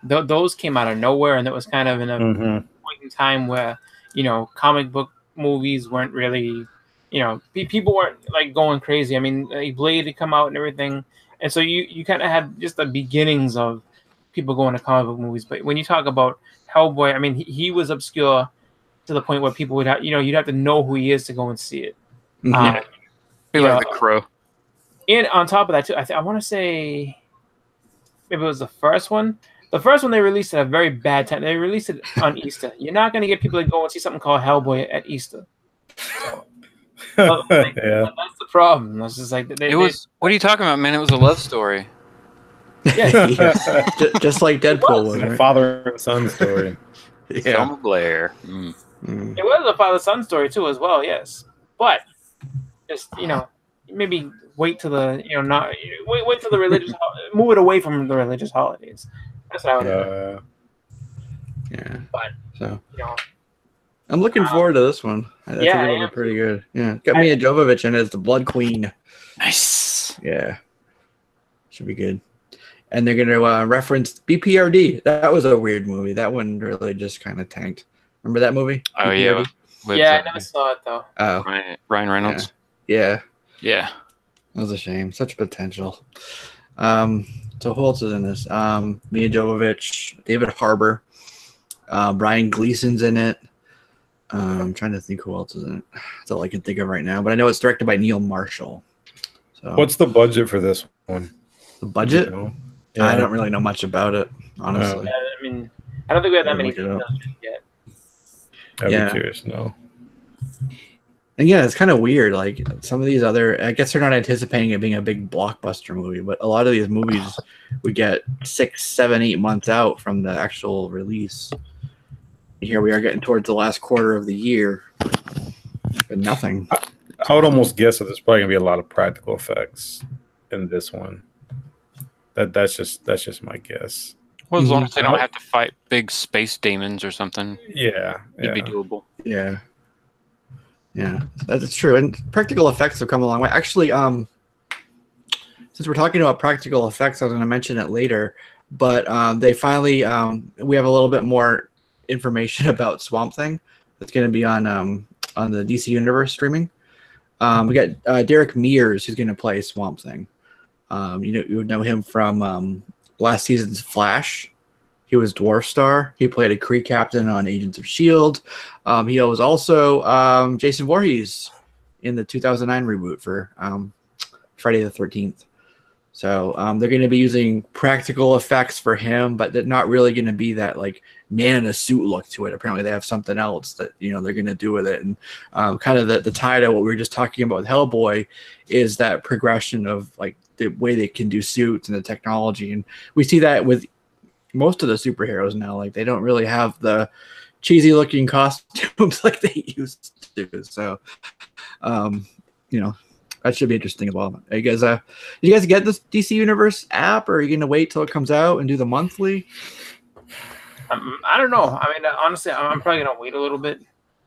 those came out of nowhere, and it was kind of in a point in time where comic book movies weren't really, people weren't going crazy. I mean, Blade had come out and everything, and so you kind of had just the beginnings of people going to comic book movies. But when you talk about Hellboy, I mean, he was obscure to the point where people would have, you'd have to know who he is to go and see it. Be like The Crow. And on top of that, too, I want to say maybe it was the first one. The first one they released at a very bad time. They released it on Easter. You're not going to get people to go and see something called Hellboy at Easter. So, that's the problem. It's just what are you talking about, man? It was a love story. Yeah. Just like Deadpool was, right? Father and son story. Selma Blair. It was a father-son story too, as well. Yes, but just maybe wait till the wait till the religious move it away from the religious holidays. That's what I would do. Yeah. But I'm looking forward to this one. I think it'll be pretty good. Yeah, got Mia Jovovich in as the Blood Queen. Nice. Yeah, should be good. And they're going to reference BPRD. That was a weird movie. That one really just kind of tanked. Remember that movie? Oh, BPRD? Yeah. I never saw it, though. Oh. Ryan Reynolds? Yeah. That was a shame. Such potential. So who else is in this? Mia Jovovich, David Harbour, Brian Gleason's in it. I'm trying to think who else is in it. That's all I can think of right now. But I know it's directed by Neil Marshall. So what's the budget for this one? The budget? Yeah. I don't really know much about it, honestly. Yeah, I mean, I don't think we have that many details yet. I'd be curious to know. And it's kind of weird. Some of these I guess they're not anticipating it being a big blockbuster movie, but a lot of these movies we get 6, 7, 8 months out from the actual release. Here we are getting towards the last quarter of the year, but nothing. I would almost guess that there's probably gonna be a lot of practical effects in this one. That's just my guess. Well, as long as they don't have to fight big space demons or something. Yeah. It'd be doable. Yeah. Yeah, that's true. And practical effects have come a long way. Actually, since we're talking about practical effects, I was going to mention it later, but they finally, we have a little bit more information about Swamp Thing that's going to be on the DC Universe streaming. We got Derek Mears, who's going to play Swamp Thing. You would know him from last season's Flash. He was Dwarf Star. He played a Kree captain on Agents of S.H.I.E.L.D. He was also Jason Voorhees in the 2009 reboot for Friday the 13th. So they're going to be using practical effects for him, but they're not really going to be that man in a suit look to it. Apparently they have something else that they're going to do with it. And kind of the tie to what we were just talking about with Hellboy is that progression of the way they can do suits and the technology. And we see that with most of the superheroes now. Like, they don't really have the cheesy looking costumes like they used to. So, you know, that should be interesting as well. Are you guys, did you guys get this DC Universe app, or are you going to wait till it comes out and do the monthly? I don't know. I mean, honestly, I'm probably going to wait a little bit.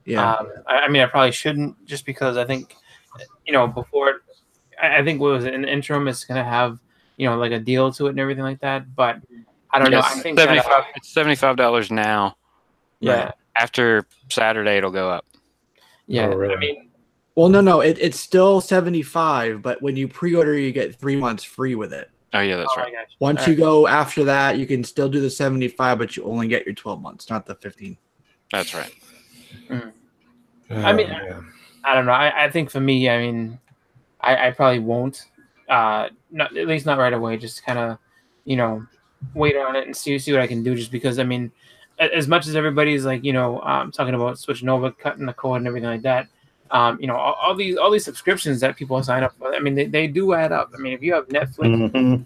Yeah. I mean, I probably shouldn't, just because I think, you know, before, I think what was it, in the interim, it's going to have, you know, like a deal to it and everything like that. But I don't know. I think it's $75 now. Yeah. After Saturday, it'll go up. Yeah. Oh, really? I mean, Well, no, it's still $75, but when you pre-order, you get 3 months free with it. Oh yeah, that's right. Once you go after that, you can still do the 75, but you only get your 12 months, not the 15. That's right. I mean, I don't know. I think for me, I mean, I probably won't. Not, at least not right away. Just kind of, you know, wait on it and see what I can do. Just because, I mean, as much as everybody's like, you know, talking about switching over, cutting the cord and everything like that. You know, all these subscriptions that people sign up for, I mean, they do add up. I mean, if you have Netflix,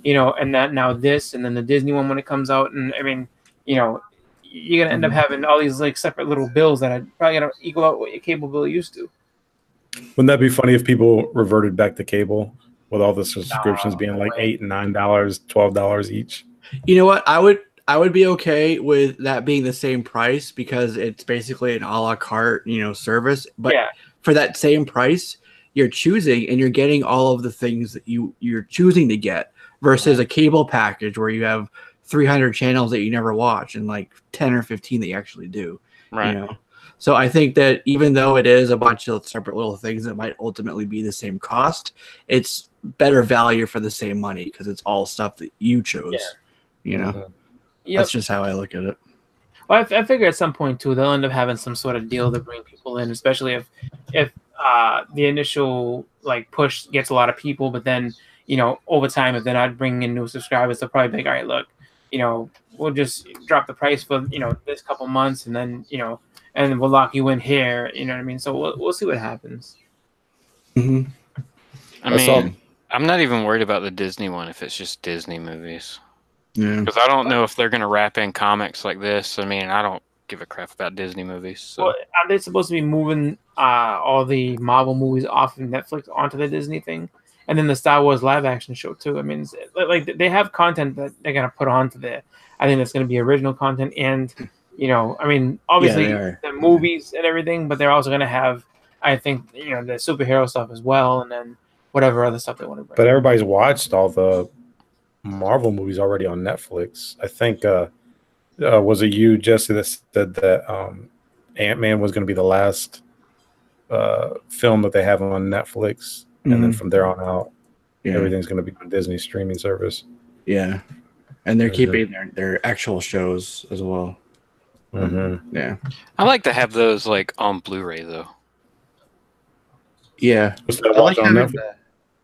you know, and that now this, and then the Disney one when it comes out, and I mean, you know, you're gonna end up having all these like separate little bills that are probably gonna equal out what your cable bill used to. Wouldn't that be funny if people reverted back to cable with all the subscriptions being like $8 and $9, $12 each? You know what? I would be okay with that being the same price, because it's basically an a la carte, you know, service. But for that same price, you're choosing and you're getting all of the things that you're choosing to get, versus a cable package where you have 300 channels that you never watch and like 10 or 15 that you actually do. Right. You know? So I think that even though it is a bunch of separate little things that might ultimately be the same cost, it's better value for the same money, because it's all stuff that you chose. You know. That's just how I look at it. Well, I figure at some point too, they'll end up having some sort of deal to bring people in, especially if the initial like push gets a lot of people, but then, you know, over time, if they're not bringing in new subscribers, they'll probably be like, all right, look, you know, we'll just drop the price for, you know, this couple months, and then, you know, and we'll lock you in here. You know what I mean? So we'll see what happens. Mm-hmm. I mean, I'm not even worried about the Disney one if it's just Disney movies. Yeah. Because I don't know if they're going to wrap in comics like this. I mean, I don't give a crap about Disney movies. So. Well, are they supposed to be moving all the Marvel movies off of Netflix onto the Disney thing? And then the Star Wars live action show too. I mean, like they have content that they're going to put onto there. I think that's going to be original content. And, you know, I mean, obviously the movies and everything, but they're also going to have, I think, you know, the superhero stuff as well. And then whatever other stuff they want to bring. But everybody's watched all the Marvel movies already on Netflix. I think was it you, Jesse, that said that Ant-Man was going to be the last film that they have on Netflix, and then from there on out, everything's going to be on Disney streaming service. Yeah, and they're keeping their actual shows as well. Yeah, I like to have those like on Blu-ray though. Yeah, I like having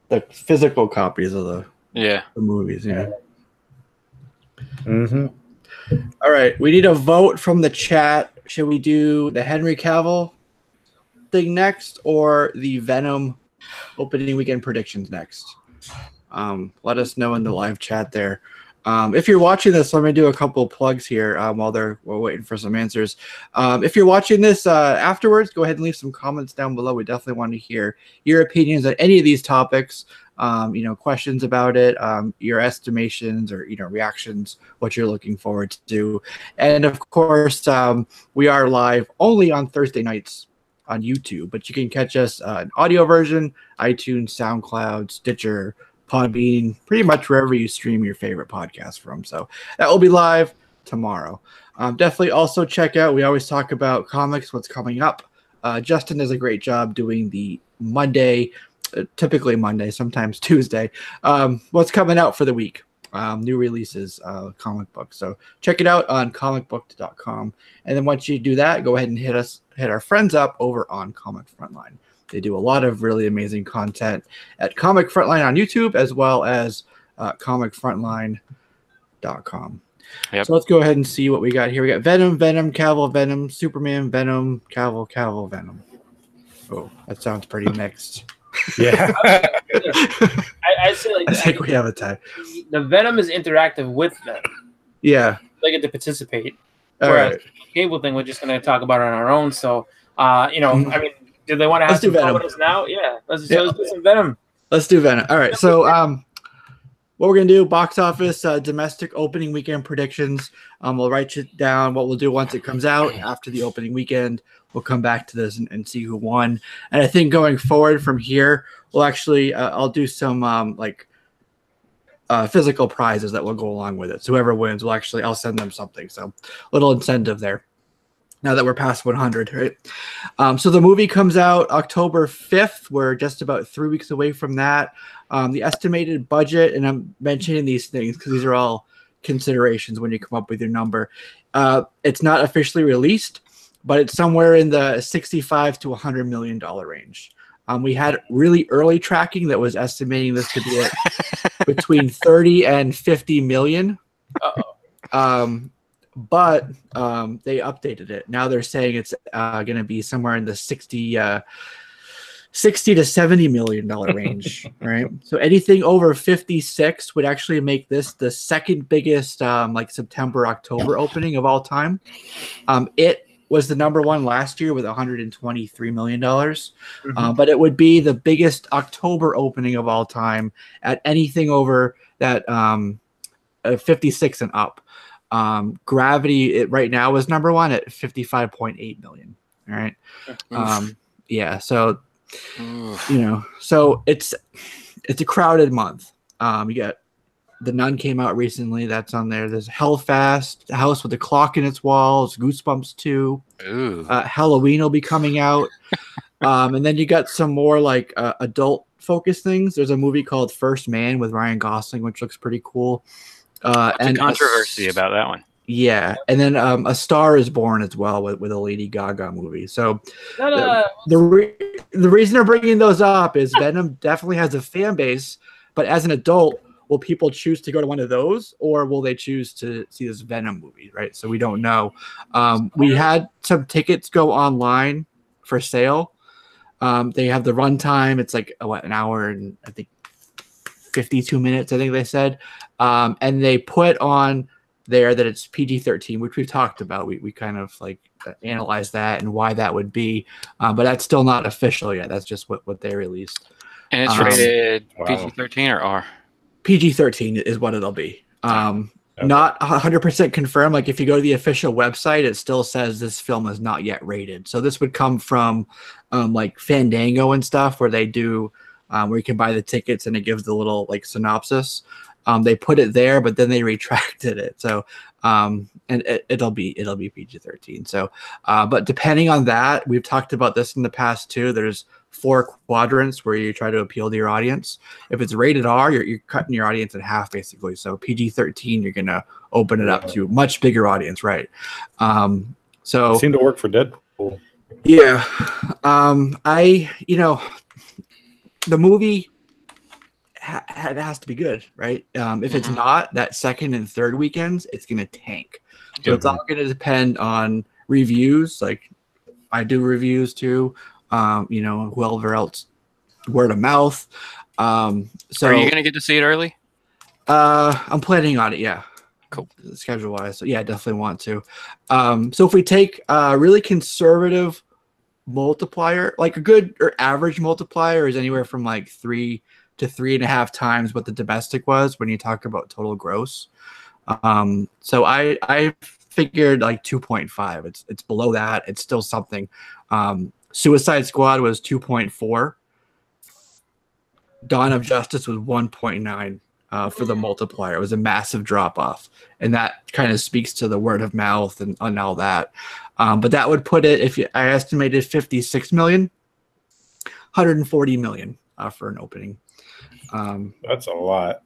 the physical copies of the movies. Yeah. All right, we need a vote from the chat. Should we do the Henry Cavill thing next, or the Venom opening weekend predictions next? Let us know in the live chat there. If you're watching this, let me do a couple of plugs here while we're waiting for some answers. If you're watching this afterwards, go ahead and leave some comments down below. We definitely want to hear your opinions on any of these topics. You know, questions about it, your estimations or, you know, reactions, what you're looking forward to. And of course, we are live only on Thursday nights on YouTube, but you can catch us an audio version, iTunes, SoundCloud, Stitcher, Podbean, pretty much wherever you stream your favorite podcast from. So that will be live tomorrow. Definitely also check out, we always talk about comics, what's coming up. Justin does a great job doing the Monday, typically Monday, sometimes Tuesday. What's coming out for the week? New releases, comic books. So check it out on comicbooked.com. And then once you do that, go ahead and hit our friends up over on Comic Frontline. They do a lot of really amazing content at Comic Frontline on YouTube, as well as comicfrontline.com. So let's go ahead and see what we got here. We got Venom, Cavill, Venom, Superman, Venom, Cavill, Venom. Oh, that sounds pretty mixed. Yeah. I say like I think we have a tie. the Venom is interactive with them. Yeah. They get to participate. All Whereas right. the cable thing, we're just going to talk about it on our own. So, you know, Mhm. I mean, do they want to have Let's do some fun Venom. with us now? Yeah. Let's Yeah. do some Venom. Let's do Venom. All right. So, what we're gonna do? Box office, domestic opening weekend predictions. We'll write it down. What we'll do once it comes out after the opening weekend, we'll come back to this and see who won. And I think going forward from here, we'll actually I'll do some physical prizes that will go along with it. So whoever wins, I'll send them something. So little incentive there. Now that we're past 100, right? So the movie comes out October 5th. We're just about 3 weeks away from that. The estimated budget, and I'm mentioning these things because these are all considerations when you come up with your number. It's not officially released, but it's somewhere in the $65 to $100 million range. We had really early tracking that was estimating this to be between 30 and 50 million. But they updated it. Now they're saying it's going to be somewhere in the 60 to $70 million range, right? So anything over 56 would actually make this the second biggest like September, October opening of all time. It was the number one last year with $123 million. But it would be the biggest October opening of all time at anything over that 56 and up. Gravity right now is number one at 55.8 million. All right. Yeah. So, so it's a crowded month. You got The Nun came out recently. That's on there. There's Hellfast, House with the Clock in its Walls, Goosebumps 2. Halloween will be coming out. And then you got some more like adult focused things. There's a movie called First Man with Ryan Gosling, which looks pretty cool. And controversy about that one. Yeah, and then A Star Is Born as well with a Lady Gaga movie. So the reason they're bringing those up is Venom definitely has a fan base, but as an adult, will people choose to go to one of those, or will they choose to see this Venom movie? Right. So we don't know. We had some tickets go online for sale. They have the runtime. It's like an hour and I think 52 minutes. I think they said, and they put on there that it's PG-13, which we've talked about. We kind of like analyzed that and why that would be, but that's still not official yet. That's just what they released. And it's rated PG-13 or R? PG-13 is what it'll be. Not 100% confirmed. Like if you go to the official website, it still says this film is not yet rated. So this would come from like Fandango and stuff, where they do where you can buy the tickets and it gives the little like synopsis. They put it there, but then they retracted it. So and it'll be PG-13. So but depending on that, we've talked about this in the past too. There's 4 quadrants where you try to appeal to your audience. If it's rated R, you're cutting your audience in half basically. So PG-13, you're gonna open it up to a much bigger audience, right? So it seemed to work for Deadpool. Yeah. The movie it has to be good, right? If it's not, that second and third weekends, it's gonna tank. So it's all gonna depend on reviews. Like I do reviews too. Whoever else, word of mouth. So are you gonna get to see it early? I'm planning on it. Yeah. Cool. Schedule wise. So yeah, I definitely want to. So if we take a really conservative multiplier, like a good or average multiplier is anywhere from like 3 to 3.5 times what the domestic was when you talk about total gross. So I figured like 2.5. It's below that. It's still something. Suicide Squad was 2.4. Dawn of Justice was 1.9 for the multiplier. It was a massive drop off, and that kind of speaks to the word of mouth and all that. But that would put it, I estimated 56 million, 140 million for an opening. That's a lot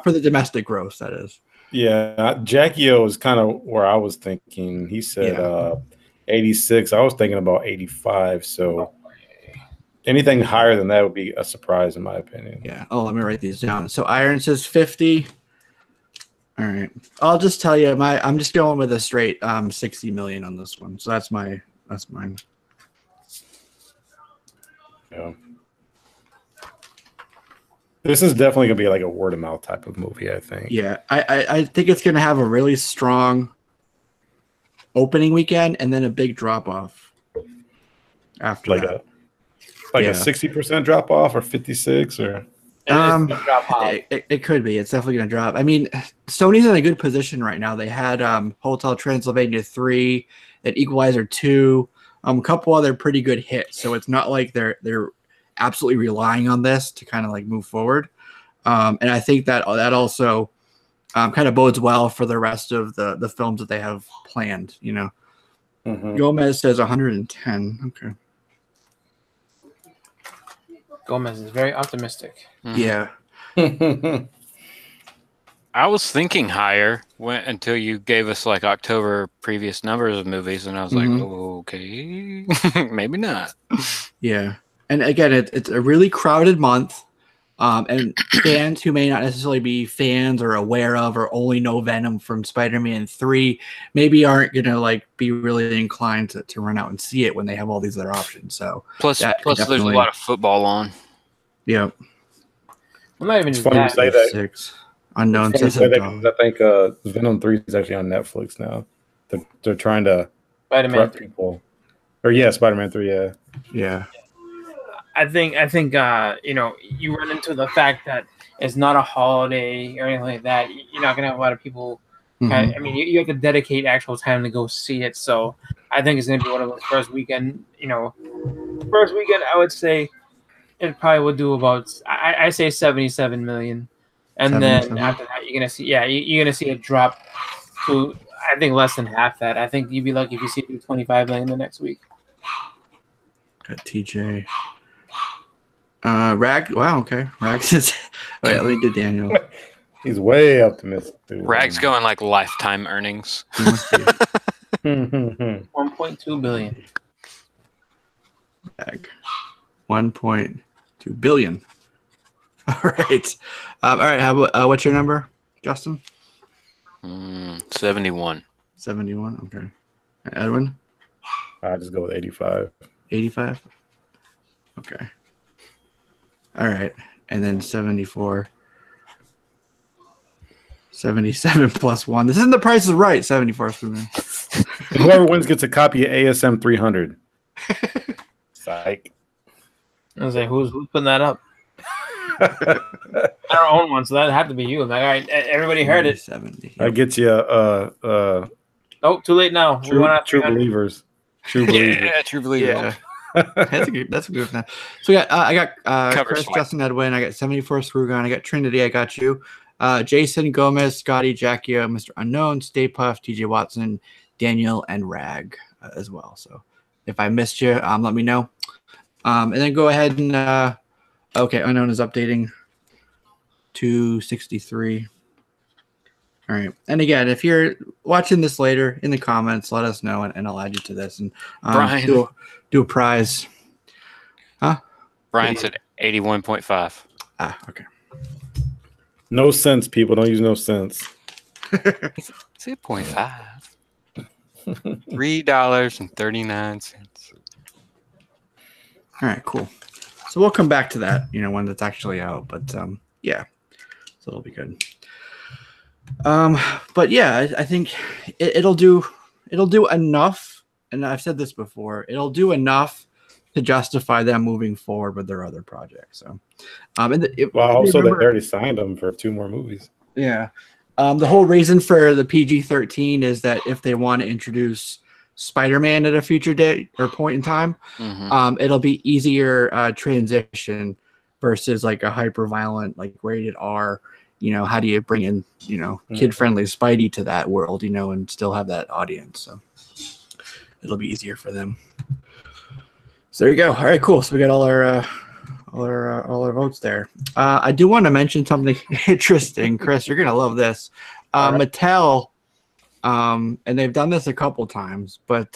for the domestic gross. That is. Yeah, Jackie O is kind of where I was thinking. He said 86. I was thinking about 85. So anything higher than that would be a surprise, in my opinion. Yeah. Oh, let me write these down. So Iron says 50. All right. I'll just tell you I'm just going with a straight 60 million on this one. So that's mine. Yeah. This is definitely gonna be like a word of mouth type of movie, I think. Yeah, I think it's gonna have a really strong opening weekend and then a big drop off after Like that. a 60% drop off or 56 or it could be. It's definitely gonna drop. I mean, Sony's in a good position right now. They had Hotel Transylvania 3 and Equalizer 2, a couple other pretty good hits. So it's not like they're absolutely relying on this to kind of like move forward. And I think that also kind of bodes well for the rest of the films that they have planned, you know. Gomez says 110. Okay. Gomez is very optimistic. Yeah. I was thinking higher until you gave us like October previous numbers of movies, and I was like, okay, maybe not. Yeah. And again, it's a really crowded month. And fans who may not necessarily be fans or aware of or only know Venom from Spider-Man 3 maybe aren't gonna like be really inclined to run out and see it when they have all these other options. So plus there's a lot of football on. Yeah. Well, not even it's just funny that. you say that. 6 unknown. I think Venom 3 is actually on Netflix now. They're trying to Spider-Man prep people. Or yeah, Spider-Man 3, yeah. Yeah. I think you know, you run into the fact that it's not a holiday or anything like that. You're not gonna have a lot of people. I mean, you have to dedicate actual time to go see it. So I think it's gonna be one of those first weekend. You know, I would say it probably would do about. I say 77 million, and then after that you're gonna see. Yeah, you're gonna see it drop to I think less than half that. I think you'd be lucky if you see it do 25 million the next week. Got TJ. Rag. Wow. Okay. Rag says. Wait, let me do Daniel. He's way optimistic. Rag's going like lifetime earnings. 1.2 billion. Rag. 1.2 billion. All right. All right. How about what's your number, Justin? 71. 71. Okay. Edwin. I'll just go with 85. 85. Okay. All right. And then 74. 77 plus 1. This isn't The Price is Right. 74 for me. Whoever wins gets a copy of ASM 300. Psych. I was like, who's putting that up? I don't own one, so that'd have to be you. I'm like, all right, everybody heard it. 70. I get you. Oh, too late now. True believers. True believers. Yeah, true believers. Yeah. That's a good one. So I got Chris, swipe. Justin, Edwin. I got 74 Screwgun. I got Trinity. I got you. Jason, Gomez, Scotty, Jackia, Mr. Unknown, Stay Puft, TJ Watson, Daniel, and Rag as well. So if I missed you, let me know. And then go ahead and okay, Unknown is updating to 63. All right. And again, if you're watching this later in the comments, let us know and I'll add you to this and Brian. do a prize. Huh? Brian said 81.5. Ah, okay. No sense, people. Don't use no sense. It's 0.5. $3.39. All right, cool. So we'll come back to that, when that's actually out. But yeah, so it'll be good. But yeah, I think it'll do enough. And I've said this before. It'll do enough to justify them moving forward with their other projects. So, also they already signed them for 2 more movies. Yeah. The whole reason for the PG-13 is that if they want to introduce Spider-Man at a future date or point in time, it'll be easier transition versus like a hyper-violent, like rated R. How do you bring in, kid-friendly Spidey to that world, and still have that audience? So it'll be easier for them. So there you go. All right, cool. So we got all our votes there. I do want to mention something interesting, Chris. You're gonna love this. Mattel, and they've done this a couple times, but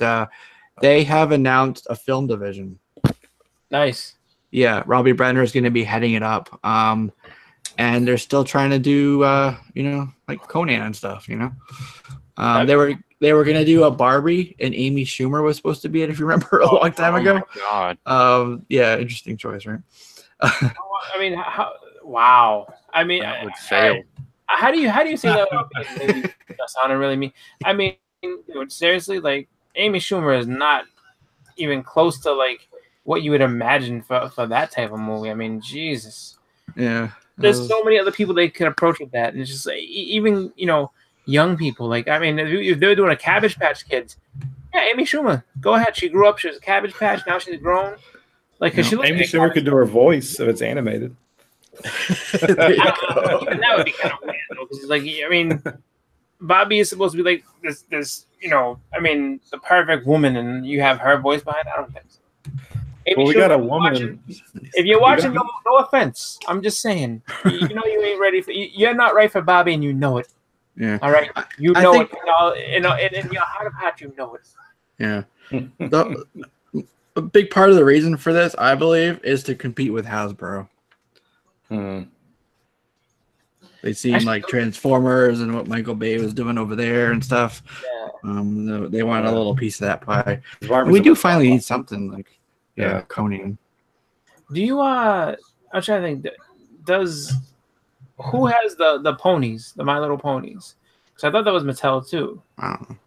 they have announced a film division. Nice. Yeah, Robbie Brenner is going to be heading it up. And they're still trying to do, like Conan and stuff. They were going to do a Barbie, and Amy Schumer was supposed to be it, if you remember, a long time ago. My God. Yeah, interesting choice, right? I mean, wow. I mean, That would fail. How do you say that without being maybe sounding really mean? I mean, dude, seriously, like Amy Schumer is not even close to like what you would imagine for that type of movie. I mean, Jesus. Yeah. There's so many other people they could approach with that, and it's just like, even young people. Like, I mean, if they're doing a Cabbage Patch Kids, yeah, Amy Schumer, go ahead. She grew up. She was a Cabbage Patch. Now she's grown. Like, cause she looks Amy Schumer could do her voice if it's animated. Even that would be kind of weird, though, because like, I mean, Bobby is supposed to be like this, I mean, the perfect woman, and you have her voice behind it. I don't think so. Amy We Schumer, got a woman. if you're watching, no offense. I'm just saying, you ain't ready for. You're not right for Bobby, and you know it. Yeah. All right, you know it. In your heart of heart, you know it. Yeah. A big part of the reason for this, I believe, is to compete with Hasbro. They seem like Transformers and what Michael Bay was doing over there and stuff. Yeah. They want a little piece of that pie. We do finally need something like Conan. Do you I'm trying to think. Who has the ponies, the My Little Ponies? Because I thought that was Mattel too. I don't know.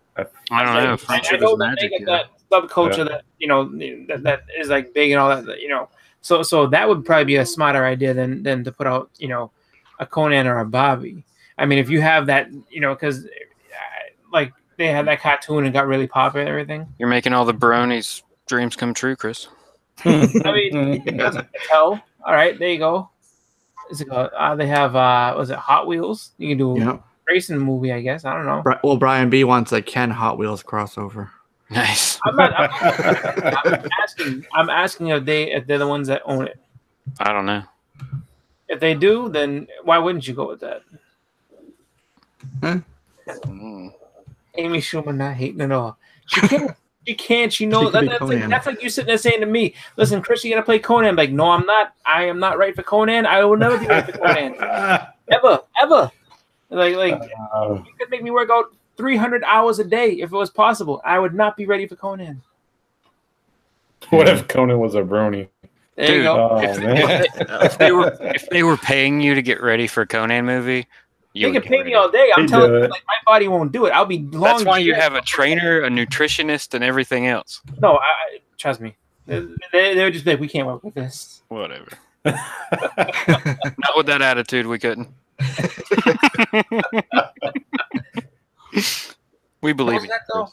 I don't know. I know that they get that subculture that that is like big and all that. So that would probably be a smarter idea than to put out a Conan or a Bobby. I mean, if you have that, because like they had that cartoon and got really popular and everything. You're making all the bronies' dreams come true, Chris. I mean, Mattel. All right, there you go. Is it called? They have was it Hot Wheels? You can do a racing movie, I guess. I don't know. Well, Brian B wants a Ken Hot Wheels crossover. Nice. I'm asking if they're the ones that own it. I don't know. If they do, then why wouldn't you go with that? Amy Schumer not hating at all. She can't. She can't. She knows that's like you sitting there saying to me, "Listen, Chris, you gotta play Conan." I'm like, no, I'm not. I am not right for Conan. I will never be right for Conan. Ever. Like you could make me work out 300 hours a day if it was possible. I would not be ready for Conan. What if Conan was a brony? There you go. Oh, if they were paying you to get ready for a Conan movie, they can pay me all day. I'm telling you, like, my body won't do it. I'll be long. That's why you have a trainer, a nutritionist, and everything else. No, trust me. They would just be like, we can't work with this. Whatever. Not with that attitude, we couldn't. We believe in you.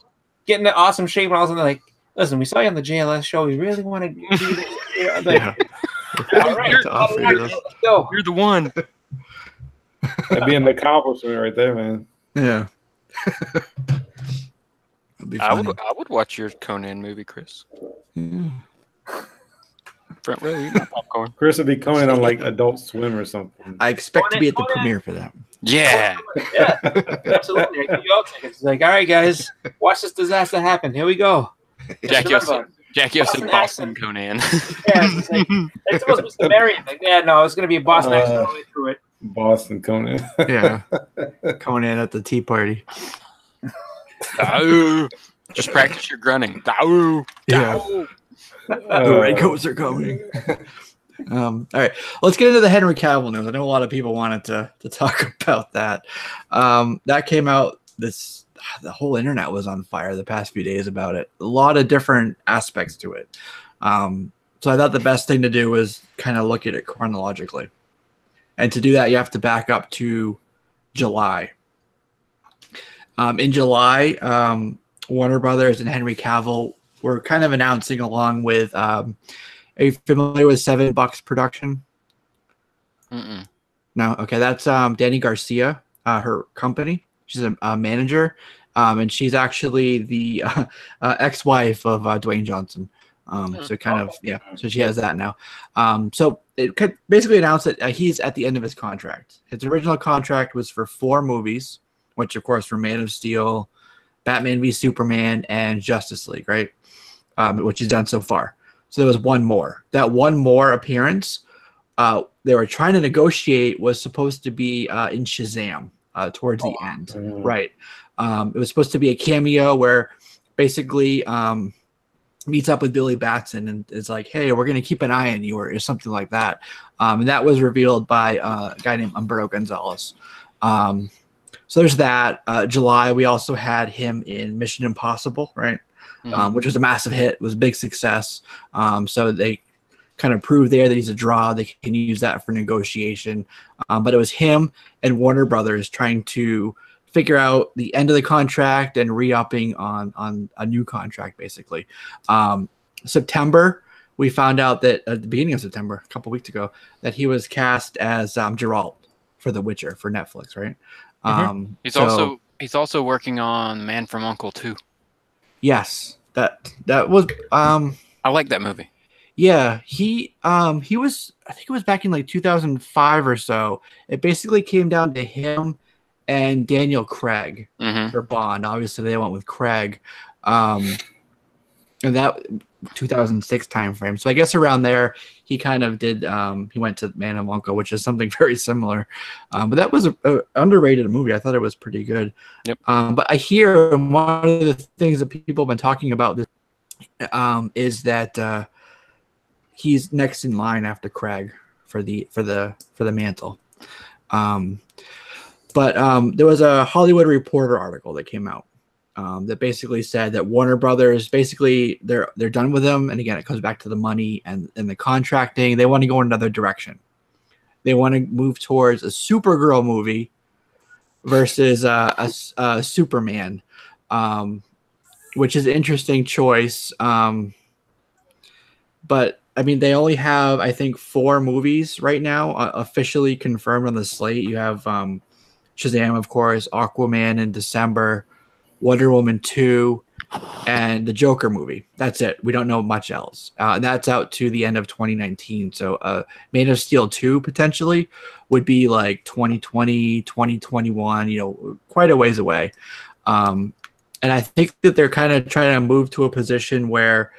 Getting in awesome shape and all of a sudden like, listen, we saw you on the JLS show. We really want to do this. All right, let's go. You're the one. That'd be an accomplishment right there, man. Yeah. I would watch your Conan movie, Chris. Yeah. Front row, eat my popcorn. Chris would be Conan on like Adult Swim or something. I expect to be at the premiere for that. Yeah. Yeah, absolutely. I give you all tickets. Like, all right, guys, watch this disaster happen. Here we go. Jack Yost Boston Conan. Yeah, it's supposed to be Sumerian. Like, yeah, no, it's going to be a Boston accent all the way through it. Boston Conan. Yeah. Conan at the tea party. Just practice your grunting. Yeah. The raincoats are coming. All right, let's get into the Henry Cavill news. I know a lot of people wanted to talk about that. That came out the whole internet was on fire the past few days about it. A lot of different aspects to it. So I thought the best thing to do was kind of look at it chronologically. And to do that, you have to back up to July. In July, Warner Brothers and Henry Cavill were kind of announcing along with, are you familiar with $7 production? Mm-mm. No? Okay, that's Danny Garcia, her company. She's a manager, and she's actually the ex-wife of Dwayne Johnson. So kind of, yeah, so she has that now. So it could basically announce that he's at the end of his contract. His original contract was for 4 movies, which of course were Man of Steel, Batman v Superman, and Justice League, right? Which he's done so far. So there was one more. That one more appearance they were trying to negotiate was supposed to be in Shazam towards the end, right? It was supposed to be a cameo where basically meets up with Billy Batson and is like, hey, we're going to keep an eye on you, or something like that. And that was revealed by a guy named Umberto Gonzalez. So there's that. July, we also had him in Mission Impossible, right? Which was a massive hit. It was a big success. So they kind of proved there that he's a draw. They can use that for negotiation. But it was him and Warner Brothers trying to figure out the end of the contract and re-upping on a new contract, basically. September, we found out that at the beginning of September, a couple weeks ago, that he was cast as Geralt for The Witcher for Netflix, right? He's also working on Man from U.N.C.L.E. 2. Yes, that was I like that movie. Yeah, he was, I think it was back in like 2005 or so. It basically came down to him and Daniel Craig for Bond. Obviously, they went with Craig, and that 2006 timeframe. So I guess around there, he kind of did. He went to Man of U.N.C.L.E., which is something very similar. But that was a underrated movie. I thought it was pretty good. Yep. But I hear one of the things that people have been talking about this, is that he's next in line after Craig for the mantle. But there was a Hollywood Reporter article that came out that basically said that Warner Brothers, basically they're done with him. And again, it comes back to the money and the contracting. They want to go in another direction. They want to move towards a Supergirl movie versus a Superman, which is an interesting choice. But I mean, they only have, I think, 4 movies right now officially confirmed on the slate. You have Shazam, of course, Aquaman in December, Wonder Woman 2, and the Joker movie. That's it. We don't know much else. And that's out to the end of 2019. So Man of Steel 2 potentially would be like 2020, 2021, quite a ways away. And I think that they're kind of trying to move to a position where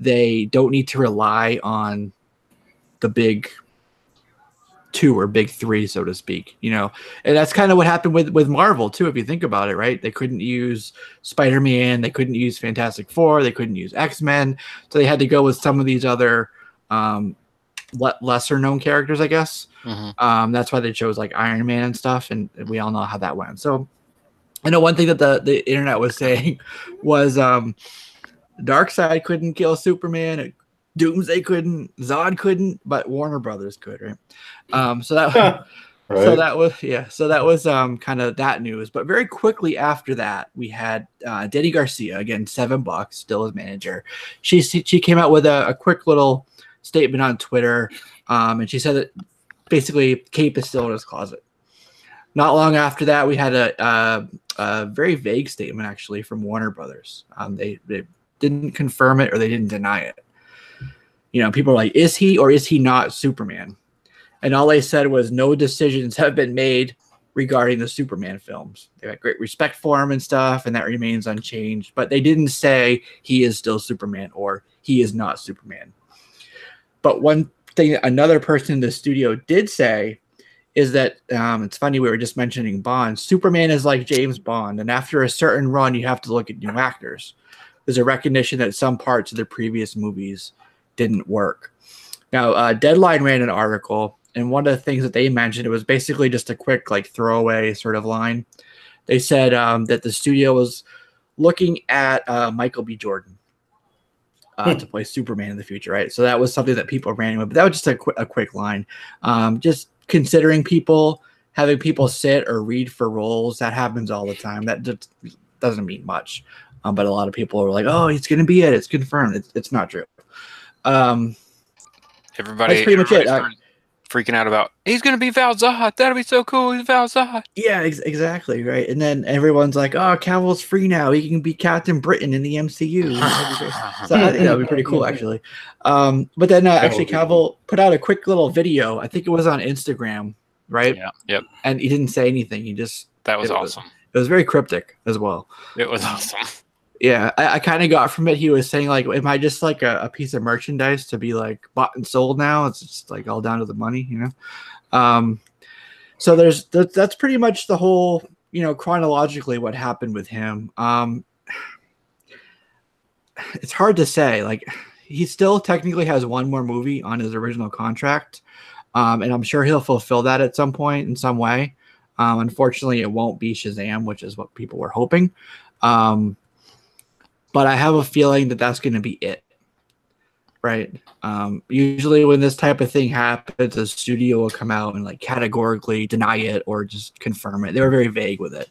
they don't need to rely on the big 2 or big 3, so to speak, and that's kind of what happened with Marvel too. If you think about it, right? They couldn't use Spider-Man, they couldn't use Fantastic Four, they couldn't use X-Men, so they had to go with some of these other lesser known characters, I guess. That's why they chose like Iron Man and stuff, and we all know how that went. So I know one thing that the internet was saying was Darkseid couldn't kill Superman, Doomsday couldn't, Zod couldn't, but Warner Brothers could, right? So that right. So that was kind of that news. But very quickly after that, we had Denny Garcia, again, $7, still his manager. She came out with a quick little statement on Twitter, and she said that basically Cape is still in his closet. Not long after that, we had a very vague statement actually from Warner Brothers. They didn't confirm it or they didn't deny it. People are like, is he or is he not Superman? And all they said was no decisions have been made regarding the Superman films. They had great respect for him and stuff, and that remains unchanged. But they didn't say he is still Superman or he is not Superman. But one thing that another person in the studio did say is that it's funny, we were just mentioning Bond. Superman is like James Bond, and after a certain run, you have to look at new actors. There's a recognition that some parts of the previous movies didn't work. Now, Deadline ran an article, and one of the things that they mentioned, it was basically just a quick like throwaway sort of line. They said that the studio was looking at Michael B. Jordan to play Superman in the future, right? So that was something that people ran with, but that was just a quick line. Just considering people, having people sit or read for roles, that happens all the time. That just doesn't mean much. But a lot of people are like, oh, it's going to be it. It's confirmed. It's not true. Everybody pretty much it. Started freaking out about, he's going to be Val Zod. That'll be so cool. He's Val Zod. Yeah, exactly. Right. And then everyone's like, oh, Cavill's free now. He can be Captain Britain in the MCU. So I think that would be pretty cool, actually. But then actually Cavill put out a quick little video. I think it was on Instagram, right? Yeah. Yep. And he didn't say anything. That was awesome. It was very cryptic as well. It was awesome. Yeah, I kind of got from it. He was saying like, am I just like a piece of merchandise to be like bought and sold now? It's just like all down to the money, So that's pretty much the whole, chronologically what happened with him. it's hard to say. Like, he still technically has one more movie on his original contract, and I'm sure he'll fulfill that at some point in some way. Unfortunately, it won't be Shazam, which is what people were hoping. But I have a feeling that that's going to be it. Right. Usually when this type of thing happens, a studio will come out and like categorically deny it or just confirm it. They were very vague with it.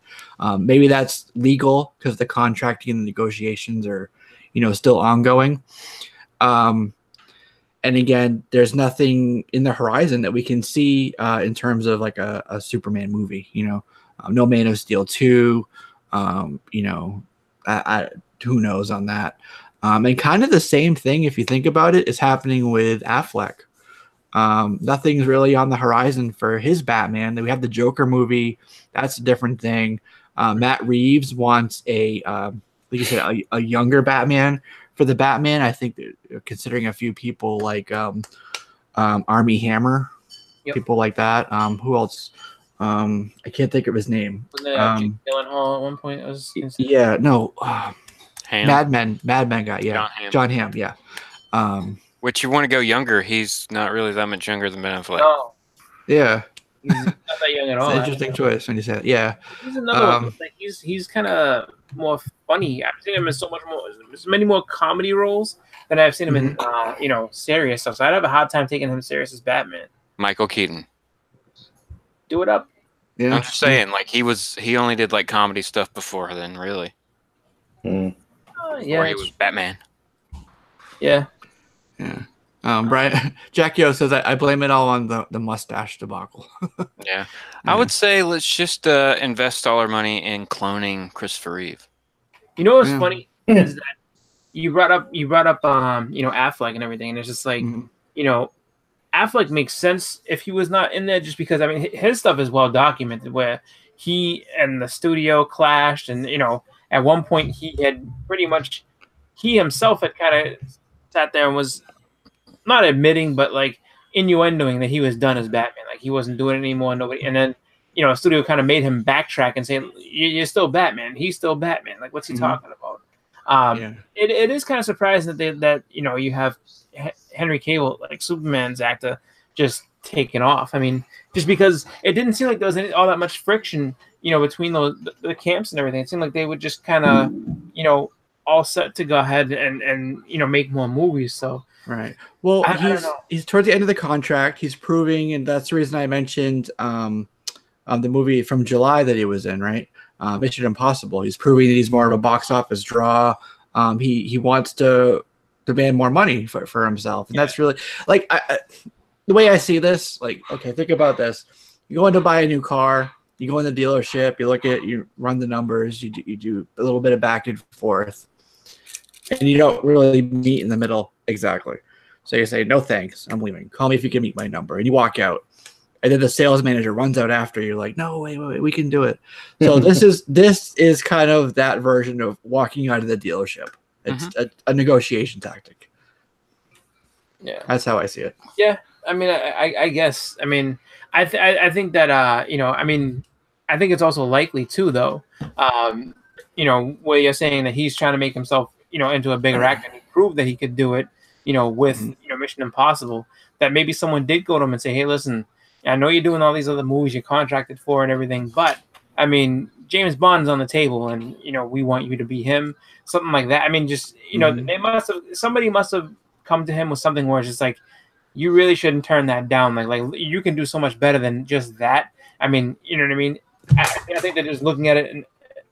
Maybe that's legal because the contracting and the negotiations are, still ongoing. And again, there's nothing in the horizon that we can see in terms of like a Superman movie, no Man of Steel 2, who knows on that. And kind of the same thing, if you think about it, is happening with Affleck. Nothing's really on the horizon for his Batman. We have the Joker movie. That's a different thing. Matt Reeves wants like you said, a younger Batman for the Batman. I think considering a few people like Armie Hammer, people like that. Who else? I can't think of his name. Wasn't it Jake Gyllenhaal at one point? Mad Men guy, yeah. John Hamm, yeah. Which you want to go younger? He's not really that much younger than Ben Affleck. No, Yeah. he's not that young at all. It's an interesting choice when you say that. Yeah. He's another one. Like, he's kind of more funny. I've seen him in so many more comedy roles than I've seen him in serious stuff. So I'd have a hard time taking him serious as Batman. Michael Keaton. Do it up. Yeah. I'm just saying, like he only did like comedy stuff before then, really. Yeah. Or he was Batman. Yeah. Yeah. Brian Jack Yo says I blame it all on the mustache debacle. Yeah. I would say let's just invest all our money in cloning Christopher Reeve. You know what's funny is that you brought up Affleck and everything, and it's just like Affleck makes sense if he was not in there, just because his stuff is well documented where he and the studio clashed, and at one point he himself had kind of sat there and was not admitting, but like innuendoing that he was done as Batman, like he wasn't doing it anymore. Nobody, and then a studio kind of made him backtrack and say, "You're still Batman. He's still Batman. Like, what's he talking about?" It is kind of surprising that you have Henry Cavill, like Superman's actor, just taken off. I mean, just because it didn't seem like there was all that much friction, between the camps and everything. It seemed like they would just kind of, all set to go ahead and make more movies. So right. Well, he's towards the end of the contract. He's proving, and that's the reason I mentioned the movie from July that he was in, right? Mission Impossible. He's proving that he's more of a box office draw. He wants to demand more money for himself, and that's really like the way I see this. Like, okay, think about this: you go in to buy a new car, you go in the dealership, you run the numbers, you do a little bit of back and forth, and you don't really meet in the middle exactly. So you say, "No thanks, I'm leaving. Call me if you can meet my number," and you walk out. And then the sales manager runs out after you. Like, no, wait, we can do it. So this is kind of that version of walking out of the dealership. It's a negotiation tactic. Yeah, that's how I see it. Yeah, I mean, I guess. I mean, I think that I think it's also likely too, though. Where you're saying that he's trying to make himself, into a bigger actor, and he proved that he could do it, with Mission Impossible. That maybe someone did go to him and say, "Hey, listen, I know you're doing all these other movies you're contracted for and everything, but I mean, James Bond's on the table, and we want you to be him," something like that. I mean, just somebody must have come to him with something where it's just like, you really shouldn't turn that down. Like you can do so much better than just that. I mean, you know what I mean? I think they're just looking at it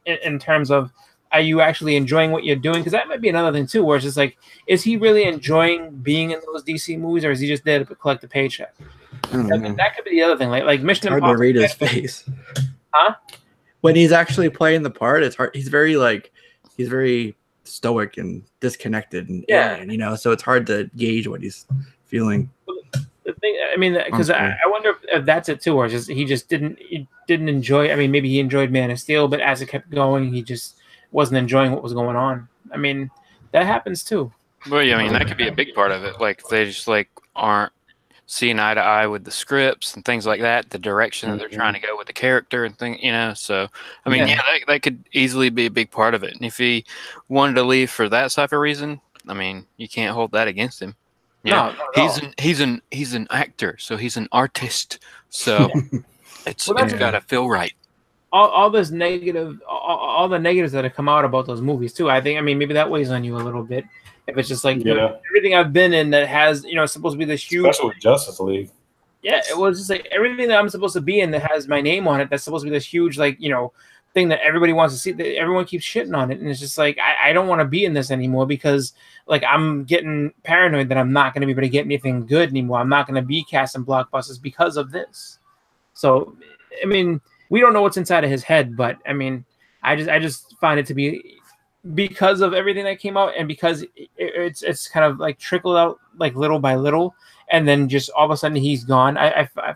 in terms of, are you actually enjoying what you're doing? Because that might be another thing too, where it's just like, is he really enjoying being in those DC movies, or is he just there to collect the paycheck? That could be the other thing. Like Mission Impossible. Hard to read his face. Huh? When he's actually playing the part, it's hard. He's very stoic and disconnected, and so it's hard to gauge what he's feeling. The thing, I mean, because I wonder if that's it too, or just he didn't enjoy. I mean, maybe he enjoyed Man of Steel, but as it kept going, he just wasn't enjoying what was going on. I mean, that happens too. Well, yeah, I mean, that could be a big part of it. Like they just aren't. seeing eye to eye with the scripts and things like that, the direction that they're trying to go with the character and thing, you know. So I mean, that could easily be a big part of it. And if he wanted to leave for that type of reason, I mean, you can't hold that against him. Yeah, he's an actor, so he's an artist. So it's got to feel right. All this negative, all the negatives that have come out about those movies too. I think, I mean, maybe that weighs on you a little bit. If it's just like everything I've been in that has, you know, supposed to be this huge, especially with Justice League. Yeah, it was just like everything that I'm supposed to be in that has my name on it. That's supposed to be this huge, like, you know, thing that everybody wants to see. That everyone keeps shitting on it, and it's just like I don't want to be in this anymore because like I'm getting paranoid that I'm not going to be able to get anything good anymore. I'm not going to be casting blockbusters because of this. So, I mean, we don't know what's inside of his head, but I mean, I just find it to be because of everything that came out, and because it's kind of like trickled out like little by little, and then just all of a sudden he's gone.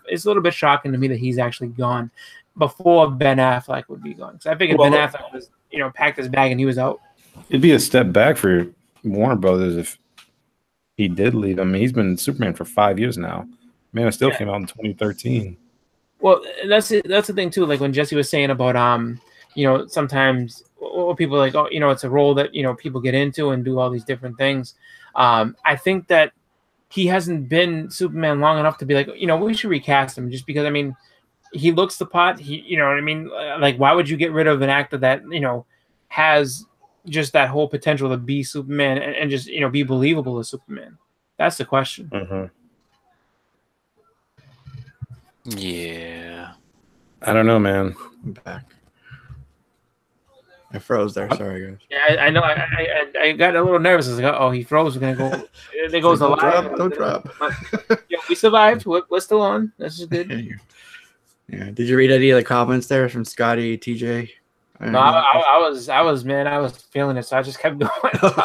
It's a little bit shocking to me that he's actually gone before Ben Affleck would be gone. So I figured Ben Affleck was, you know, packed his bag and he was out. It'd be a step back for Warner Brothers if he did leave. I mean, he's been Superman for 5 years now. Man of Steel came out in 2013. Well, that's the thing too. Like when Jesse was saying about you know, sometimes people are like, oh, you know, it's a role that, you know, people get into and do all these different things. I think that he hasn't been Superman long enough to be like, you know, we should recast him, just because, I mean, he looks the part. He, you know what I mean? Like, why would you get rid of an actor that, you know, has just that whole potential to be Superman and just, you know, be believable as Superman? That's the question. Yeah. I don't know, man. I'm back. I froze there. Sorry, guys. Yeah, I know. I got a little nervous. I was like, oh, he froze. We're gonna go. There goes the live. Don't drop. Yeah, we survived. We're still on. This is good. Yeah. Did you read any of the comments there from Scotty, TJ? No, I was feeling it, so I just kept going.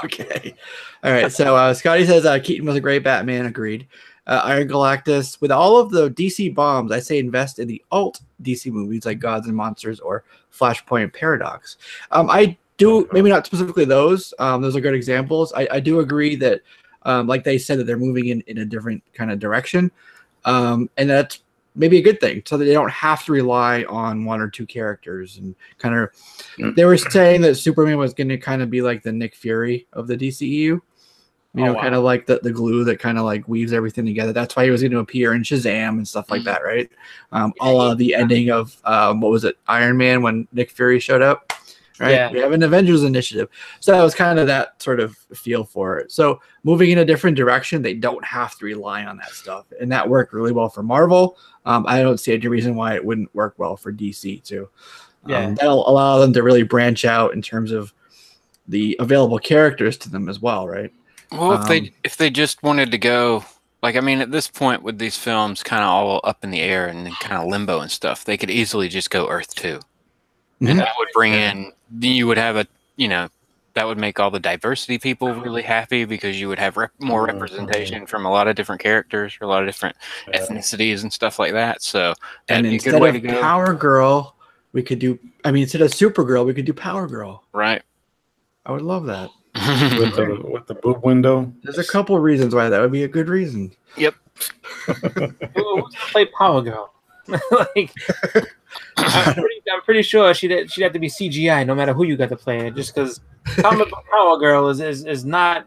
Okay. All right. So Scotty says Keaton was a great Batman. Agreed. Iron Galactus, with all of the DC bombs, I say invest in the alt DC movies like Gods and Monsters or Flashpoint Paradox. I do, maybe not specifically those. Those are good examples. I do agree that, like they said, that they're moving in a different kind of direction. And that's maybe a good thing, so that they don't have to rely on one or two characters. And kind of, they were saying that Superman was going to kind of be like the Nick Fury of the DCEU. You know, kind of like the glue that kind of like weaves everything together. That's why he was going to appear in Shazam and stuff like that, right? The ending of what was it, Iron Man, when Nick Fury showed up, right? Yeah. We have an Avengers initiative, so that was kind of that sort of feel for it. So moving in a different direction, they don't have to rely on that stuff, and that worked really well for Marvel. I don't see any reason why it wouldn't work well for DC too. That'll allow them to really branch out in terms of the available characters to them as well, right? Well, if they just wanted to go, like, I mean, at this point with these films kind of all up in the air and kind of limbo and stuff, they could easily just go Earth 2. And that would bring in, you would have that would make all the diversity people really happy, because you would have more representation from a lot of different characters, or a lot of different ethnicities and stuff like that. So that'd be a good way to go. Power Girl, we could do, I mean, instead of Supergirl, we could do Power Girl. Right. I would love that. with the boob window. There's a couple of reasons why that would be a good reason. Yep. Who's gonna play Power Girl? Like, I'm pretty sure she'd have to be CGI no matter who you got to play it, just because comic book Power Girl is not.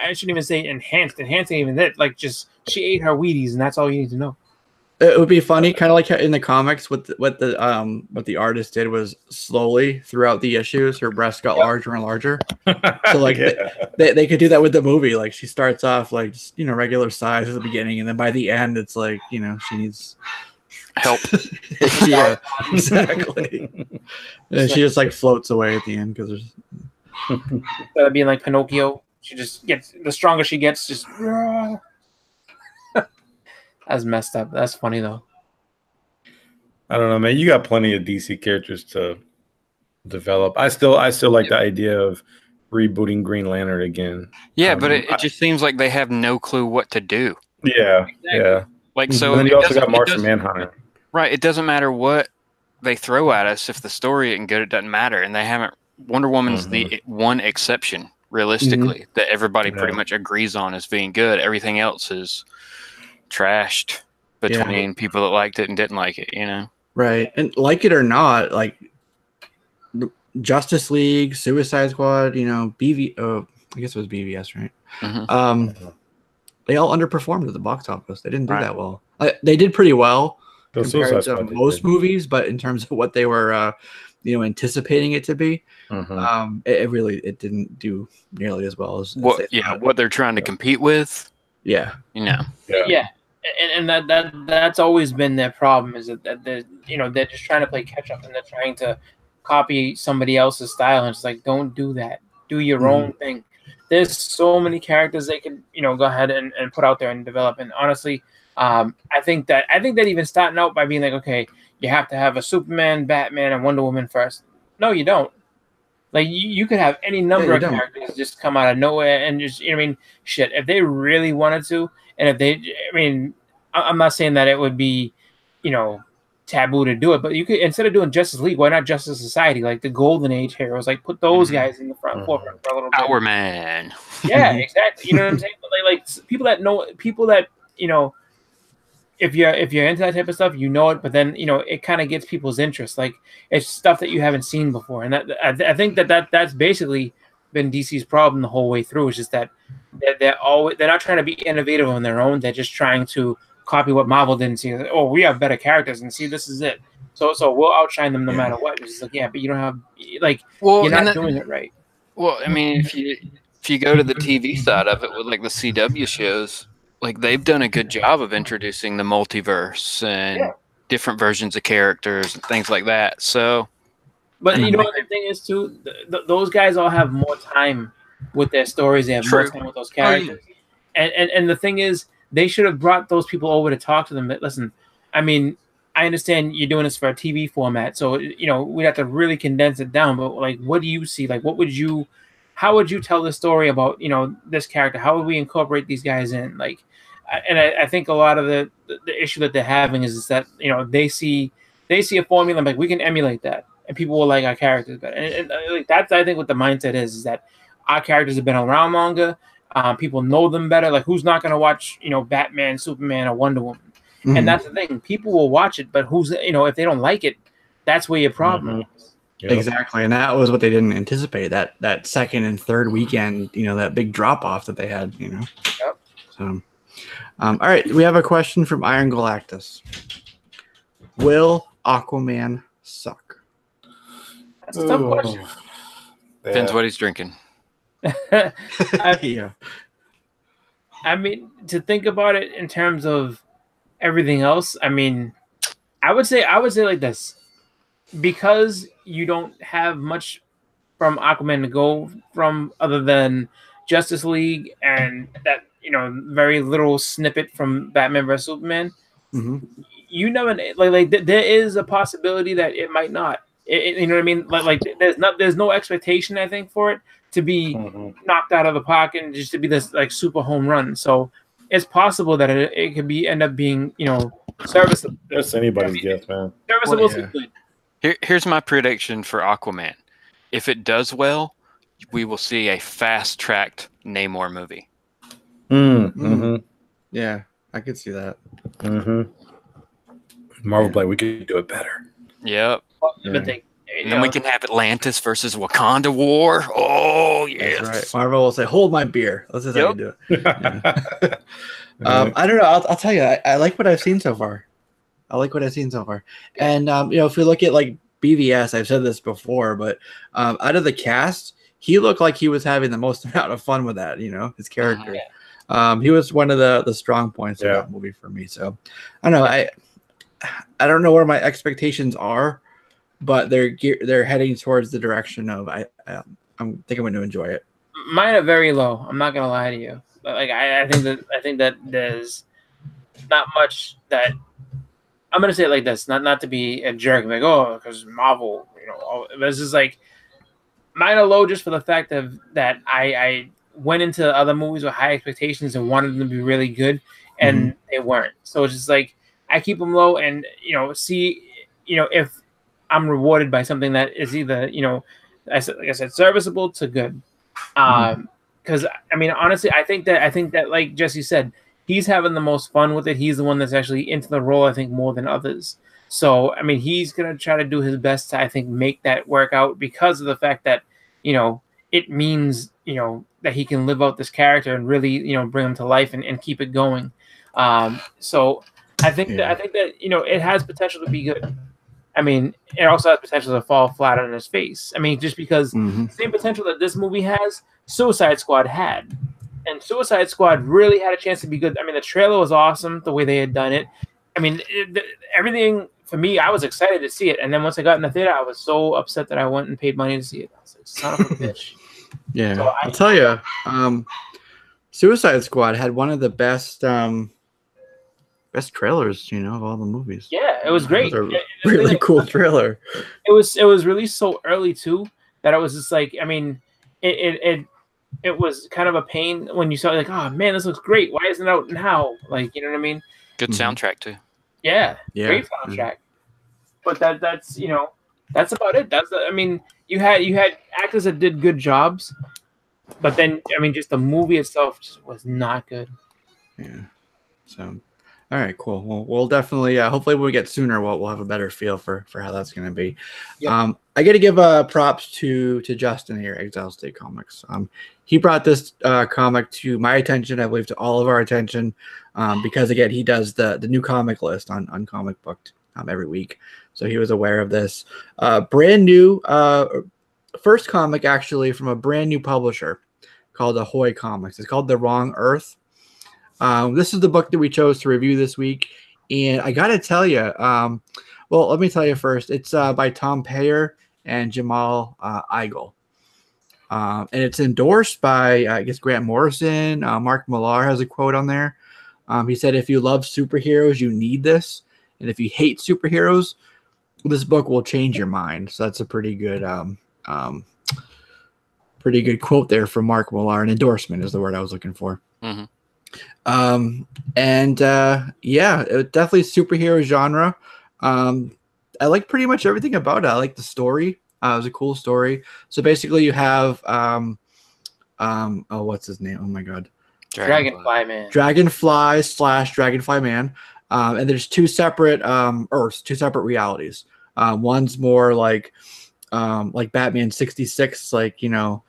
I shouldn't even say enhanced. Enhancing even that, like, just she ate her Wheaties and that's all you need to know. It would be funny, kind of like in the comics. What the artist did was slowly throughout the issues, her breasts got larger and larger. So like they could do that with the movie. Like she starts off like just, you know, regular size at the beginning, and then by the end it's like, you know, she needs help. Yeah, exactly. And she just like floats away at the end because there's instead of being like Pinocchio, she just gets, the stronger she gets, just. That's messed up. That's funny though. I don't know, man. You got plenty of DC characters to develop. I still like the idea of rebooting Green Lantern again. Yeah, but it just seems like they have no clue what to do. Yeah, yeah. Like, so. And then you also got Martian Manhunter. Right. It doesn't matter what they throw at us. If the story isn't good, it doesn't matter. And they haven't. Wonder Woman's the one exception, realistically, that everybody pretty much agrees on as being good. Everything else is trashed between people that liked it and didn't like it, you know? Right. And like it or not, like Justice League, Suicide Squad, you know, I guess it was BVS, right? Mm-hmm. They all underperformed at the box office. They didn't do that well. They did pretty well compared to most movies, but in terms of what they were, anticipating it to be, it didn't do nearly as well as what they're trying to compete with. Yeah, yeah. And that's always been their problem, is that they're just trying to play catch up, and they're trying to copy somebody else's style, and it's like, don't do that. Do your own thing. There's so many characters they can go ahead and put out there and develop. And honestly, I think that even starting out by being like, okay, you have to have a Superman, Batman, and Wonder Woman first. No, you don't. Like you could have any number of characters just come out of nowhere and just shit. If they really wanted to, and if I'm not saying that it would be, taboo to do it, but you could, instead of doing Justice League, why not Justice Society, like the Golden Age heroes, like put those guys in the forefront for a little bit. Our man. Yeah, exactly. You know what I'm saying? But like people that if you're into that type of stuff, it, but then it kind of gets people's interest. Like it's stuff that you haven't seen before, and that I think that's basically been DC's problem the whole way through. It's just that they're not trying to be innovative on their own. They're just trying to copy what Marvel didn't see. Oh, we have better characters, and see, this is it. So we'll outshine them no matter what. It's just like, yeah, but you don't have you're not doing it right. Well, I mean, if you go to the TV side of it with like the CW shows, like they've done a good job of introducing the multiverse and different versions of characters and things like that. So, but what the thing is too, those guys all have more time with their stories. They have more time with those characters, and the thing is, they should have brought those people over to talk to them. But listen, I understand you're doing this for a TV format, so we'd have to really condense it down. But like, what do you see? Like, how would you tell the story about this character? How would we incorporate these guys in? Like, and I think a lot of the issue that they're having is that they see a formula, and like, we can emulate that, and people will like our characters better. And like, that's, I think, what the mindset is that our characters have been around longer. People know them better. Like, who's not going to watch, Batman, Superman, or Wonder Woman? Mm-hmm. And that's the thing. People will watch it, but if they don't like it, that's where your problem is. Yep. Exactly. And that was what they didn't anticipate, that second and third weekend, that big drop off that they had, Yep. So, all right. We have a question from Iron Galactus. Will Aquaman suck? That's a tough question. Depends what he's drinking. Yeah. To think about it in terms of everything else, I would say like this, because you don't have much from Aquaman to go from other than Justice League and that very little snippet from Batman vs Superman. Mm-hmm. You never like there is a possibility that it might not. You know what I mean? Like there's no expectation, I think, for it to be knocked out of the park and just to be this like super home run. So it's possible that it could end up being serviceable. That's anybody's guess, man. Serviceable to good. Here's my prediction for Aquaman. If it does well, we will see a fast-tracked Namor movie. Yeah, I could see that. Marvel Blade, we could do it better. Yep. But and then we can have Atlantis versus Wakanda War. Oh, yes. That's right. Marvel will say, hold my beer. This is how you do it. Yeah. I don't know. I'll tell you, I like what I've seen so far. And, if we look at like BVS, I've said this before, but out of the cast, he looked like he was having the most amount of fun with that, his character. He was one of the strong points of that movie for me. So I don't know. I don't know where my expectations are, but they're heading towards the direction of I think I'm going to enjoy it. Mine are very low. I'm not going to lie to you. But like I think that there's not much that I'm going to say it like this, not to be a jerk, like because Marvel, this is like mine are low just for the fact of that I went into other movies with high expectations and wanted them to be really good, and they weren't. So it's just like I keep them low, and see if I'm rewarded by something that is either like I said, serviceable to good. Because honestly, I think that like Jesse said, he's having the most fun with it. He's the one that's actually into the role, I think, more than others. So, I mean, he's going to try to do his best to, I think, make that work out because of the fact that, you know, it means, you know, that he can live out this character and really, you know, bring him to life and keep it going. So I think that, you know, it has potential to be good. I mean, it also has potential to fall flat on his face. I mean, just because the same potential that this movie has, Suicide Squad had. And Suicide Squad really had a chance to be good. I mean, the trailer was awesome, the way they had done it. I mean, everything, for me, I was excited to see it. And then once I got in the theater, I was so upset that I went and paid money to see it. I was like, son of a bitch. Yeah, so I'll tell you, Suicide Squad had one of the best trailers, you know, of all the movies. Yeah, it was great. It was a really cool trailer. It was released so early too that I was just like, I mean, it was kind of a pain when you saw it, like, oh man, this looks great. Why isn't it out now? Like, you know what I mean? Good soundtrack too. Yeah, great soundtrack. But that's you know, that's about it. I mean, you had actors that did good jobs, but then I mean, just the movie itself just was not good. Yeah. So, all right, cool. Well, we'll definitely, hopefully, when we get sooner, we'll have a better feel for how that's going to be. Yep. I got to give props to Justin here, Exile State Comics. He brought this comic to my attention, I believe, to all of our attention, because again, he does the new comic list on Comic Booked every week, so he was aware of this. Brand new, first comic actually from a brand new publisher called Ahoy Comics. It's called The Wrong Earth. This is the book that we chose to review this week, and I gotta tell you, well, let me tell you first. It's by Tom Payer and Jamal Eigel, and it's endorsed by I guess Grant Morrison. Mark Millar has a quote on there. He said, "If you love superheroes, you need this, and if you hate superheroes, this book will change your mind." So that's a pretty good quote there from Mark Millar. An endorsement is the word I was looking for. Mm-hmm. Yeah, it definitely superhero genre. I like pretty much everything about it. I like the story. It was a cool story. So basically you have what's his name? Oh my god. Dragonfly Man. Dragonfly Man. And there's two separate Earths, two separate realities. One's more like Batman 66, like, you know,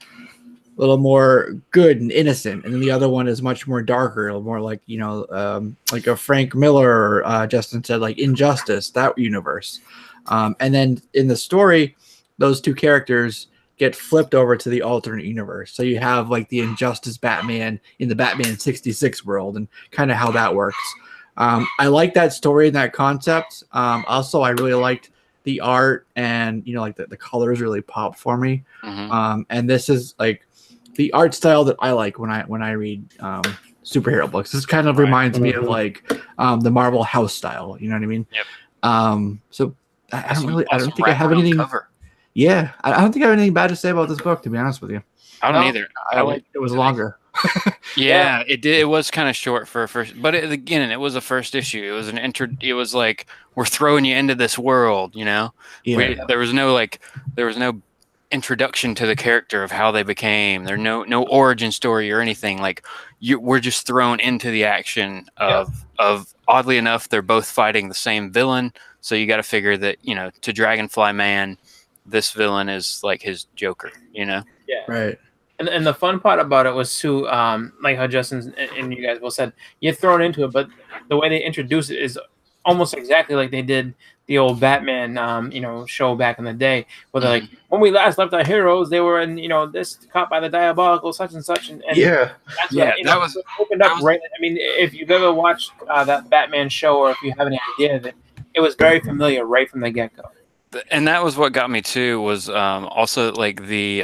a little more good and innocent, and then the other one is much more darker, a little more like, you know, like a Frank Miller, Justin said, like Injustice, that universe. And then in the story, those two characters get flipped over to the alternate universe. So you have like the Injustice Batman in the Batman 66 world, and kind of how that works. I like that story and that concept. Also, I really liked the art, and, you know, like the colors really popped for me. Mm-hmm. And this is like the art style that I like when I read superhero books. This kind of reminds me of like the Marvel house style. You know what I mean? Yep. So I don't think I have anything. Yeah, I don't think I have anything bad to say about this book, to be honest with you. I don't either. I like it was longer. Yeah, it did. It was kind of short for a first, but again, it was a first issue. It was It was like, we're throwing you into this world, you know. Yeah. There was no introduction to the character of how they became. There's no origin story or anything. Like, we're just thrown into the action of oddly enough, they're both fighting the same villain. So you got to figure that, you know, to Dragonfly Man, this villain is like his Joker, you know. Yeah. Right. And the fun part about it was too, like how Justin and you guys both said, you're thrown into it, but the way they introduce it is almost exactly like they did the old Batman, you know, show back in the day, where they're like, when we last left our heroes, they were in, you know, this caught by the diabolical such and such, and yeah, that's what, that was opened up right. I mean, if you've ever watched that Batman show, or if you have any idea of it, it was very familiar right from the get-go. And that was what got me too, was also like the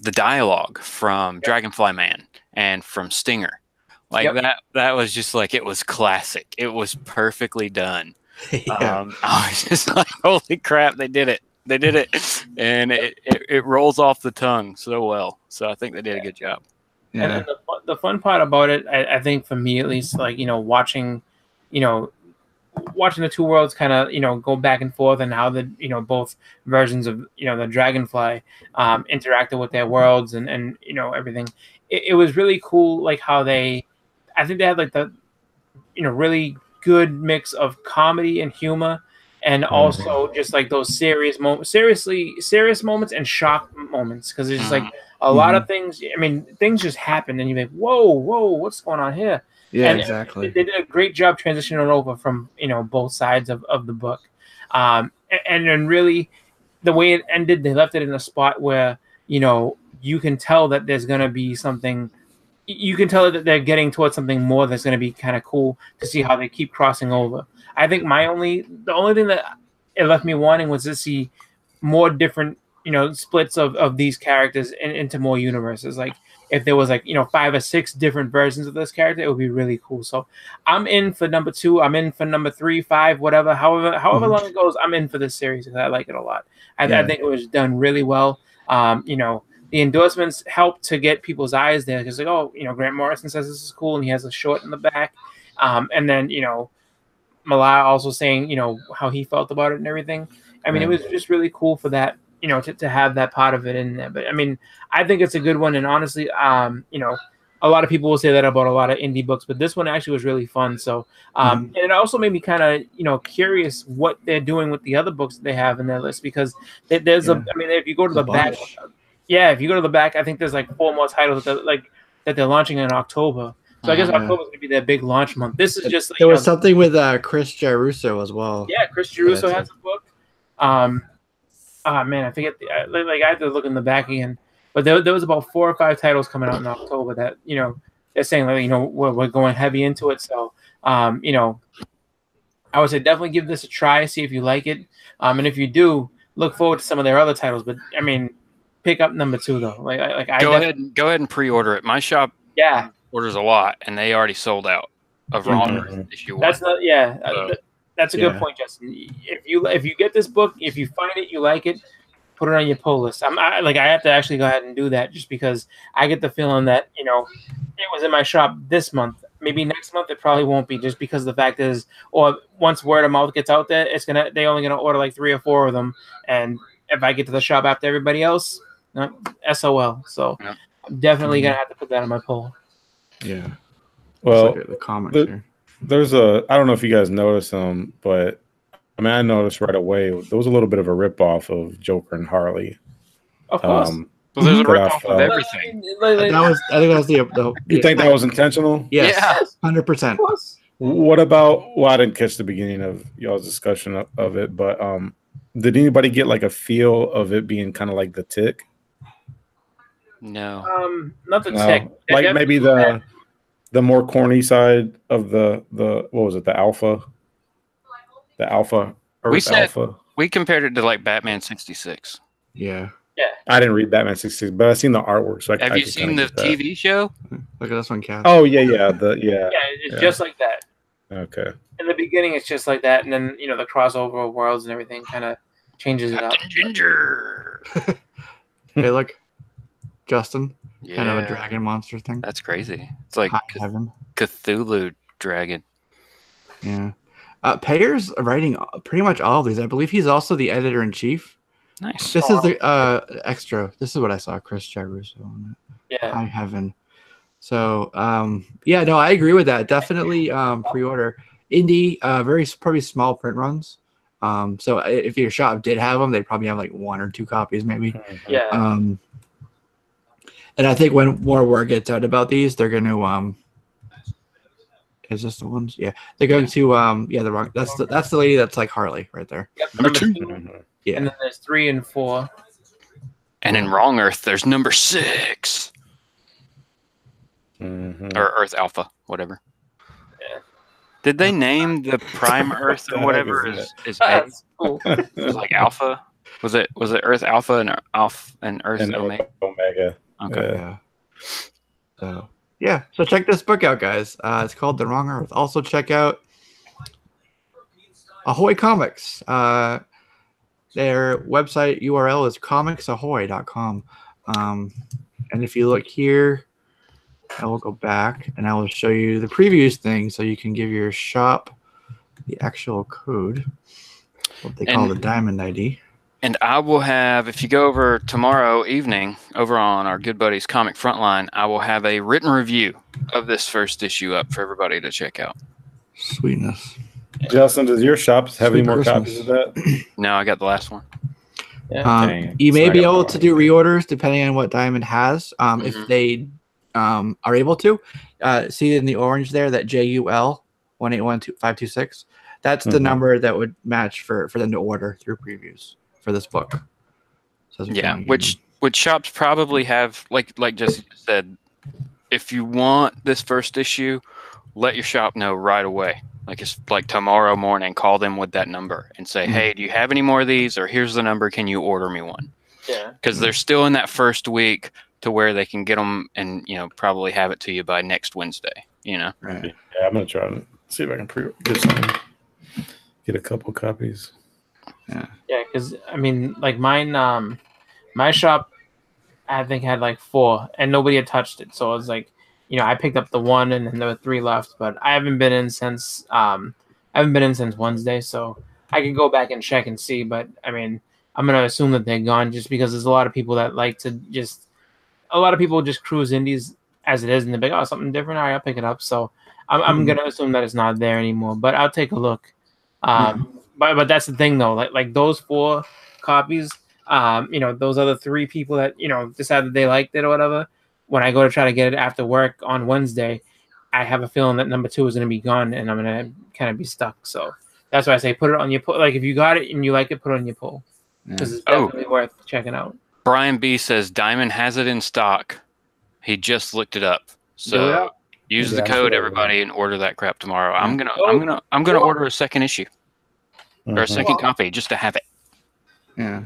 dialogue from Dragonfly Man and from Stinger, like that was just like, it was classic. It was perfectly done. Yeah. I was just like, holy crap, they did it, and it rolls off the tongue so well. So I think they did a good job. Yeah. And the fun part about it, I think for me at least, like, you know, watching the two worlds kind of, you know, go back and forth, and how the, you know, both versions of, you know, the Dragonfly interacted with their worlds, and you know, everything. It was really cool, like how I think they had like really good mix of comedy and humor, and also just like those serious moments, serious moments and shock moments, because it's just like a lot of things. I mean, things just happen, and you're like, whoa, what's going on here? Yeah, and exactly. They did a great job transitioning over from both sides of the book, and then really the way it ended, they left it in a spot where you can tell that there's gonna be something. You can tell that they're getting towards something more that's going to be kind of cool to see how they keep crossing over. I think the only thing that it left me wanting was to see more different, splits of these characters into more universes. Like if there was 5 or 6 different versions of this character, it would be really cool. So I'm in for number 2. I'm in for number 3, 5, whatever, however long it goes. I'm in for this series because I like it a lot. I think it was done really well. The endorsements help to get people's eyes there because Grant Morrison says this is cool and he has a short in the back, and then Mylar also saying how he felt about it and everything. I mean, it was just really cool for that to have that part of it in there. But I mean, I think it's a good one, and honestly, a lot of people will say that about a lot of indie books, but this one actually was really fun. So and it also made me kind of curious what they're doing with the other books that they have in their list, because there's I mean, if you go to the back. Yeah, if you go to the back, I think there's 4 more titles that they're launching in October. So I guess October is going to be their big launch month. This is just there was something with Chris Giarrusso as well. Yeah, Chris Giarrusso has a book. Man, I forget. I have to look in the back again. But there was about 4 or 5 titles coming out in October that they're saying we're going heavy into it. So I would say definitely give this a try, see if you like it, and if you do, look forward to some of their other titles. But I mean, pick up number 2 though. Go ahead and pre-order it. My shop orders a lot, and they already sold out of Wrong Earth issue 1. That's not that's a good point, Justin. If you get this book, if you find it, you like it, put it on your pull list. I have to actually go ahead and do that just because I get the feeling that it was in my shop this month. Maybe next month it probably won't be, just because the fact is, or once word of mouth gets out there, they're only gonna order 3 or 4 of them, and if I get to the shop after everybody else, SOL. So I'm definitely gonna have to put that on my poll. Yeah. Well, the comics here. There's I don't know if you guys noticed them, but I mean, I noticed right away there was a little bit of a ripoff of Joker and Harley. Of course. Well, there's a ripoff of everything. I think that was the. You think that was intentional? Yes, 100%. What about? Well, I didn't catch the beginning of y'all's discussion of it, but did anybody get a feel of it being kind of like the Tick? No. Not the Tick. Maybe the more corny side of the what was it? The Alpha. The Alpha. We compared it to Batman 66. Yeah. Yeah. I didn't read Batman 66, but I've seen the artwork. So have you seen the TV show? Look at this one, Cat. Oh yeah. Yeah, it's just like that. Okay. In the beginning, it's just like that, and then the crossover of worlds and everything kind of changes it up. Ginger. Hey, look, Justin. Yeah. Kind of a dragon monster thing. That's crazy. It's like Heaven. Cthulhu dragon. Yeah. Payer's writing pretty much all of these. I believe he's also the editor-in-chief. Nice. This is the extra. This is what I saw. Chris Giarrusso on it. Yeah. High Heaven. So, I agree with that. Definitely pre-order. Indie, probably small print runs. So if your shop did have them, they'd probably have 1 or 2 copies maybe. Yeah. And I think when more word gets out about these, they're going to is this the ones? Yeah. They're going to the wrong. That's the lady that's like Harley right there. Yep. Number 2. Yeah. And then there's 3 and 4. And in Wrong Earth, there's number 6. Or Earth Alpha, whatever. Yeah. Did they name the Prime Earth or whatever is That's cool. It was Alpha? Was it Earth Alpha and Earth Omega? Omega. Okay. Yeah. So check this book out, guys. It's called The Wrong Earth. Also check out Ahoy Comics. Their website URL is comicsahoy.com. And if you look here, I will go back and I will show you the previews thing so you can give your shop the actual code, what they call the Diamond ID. And I will have, if you go over tomorrow evening over on our Good Buddies Comic Frontline, I will have a written review of this first issue up for everybody to check out. Sweetness. Justin, does your shop have any Sweet more Christmas. copies of that? No, I got the last one. Yeah. You may So I be got able more. to do reorders depending on what Diamond has. If they are able to. See in the orange there that JUL 1812526. That's the number that would match for them to order through previews for this book. So that's what you Yeah, wanna give which shops probably have like Jesse said, if you want this first issue, let your shop know right away. Like it's like tomorrow morning, call them with that number and say, hey, do you have any more of these? Or here's the number. Can you order me one? Yeah. Because they're still in that first week to where they can get them and, probably have it to you by next Wednesday, them. Right. Yeah, I'm gonna try to see if I can get a couple copies. Yeah, because I mean, like mine, my shop, I think had like 4, and nobody had touched it. So it was like, I picked up the 1, and then there were 3 left. But I haven't been in since Wednesday, so I could go back and check and see. But I mean, I'm gonna assume that they're gone just because there's a lot of people that like to a lot of people just cruise indies as it is, and they're like, oh, something different. All right, I'll pick it up. So I'm gonna assume that it's not there anymore. But I'll take a look. But that's the thing though, like those 4 copies, those other 3 people that decided they liked it or whatever. When I go to try to get it after work on Wednesday, I have a feeling that number 2 is going to be gone, and I'm going to kind of be stuck. So that's why I say put it on your pull. Like if you got it and you like it, put it on your pull because it's definitely worth checking out. Brian B says Diamond has it in stock. He just looked it up. So use the code, everybody, and order that crap tomorrow. I'm gonna order a second issue or a second copy just to have it. Yeah.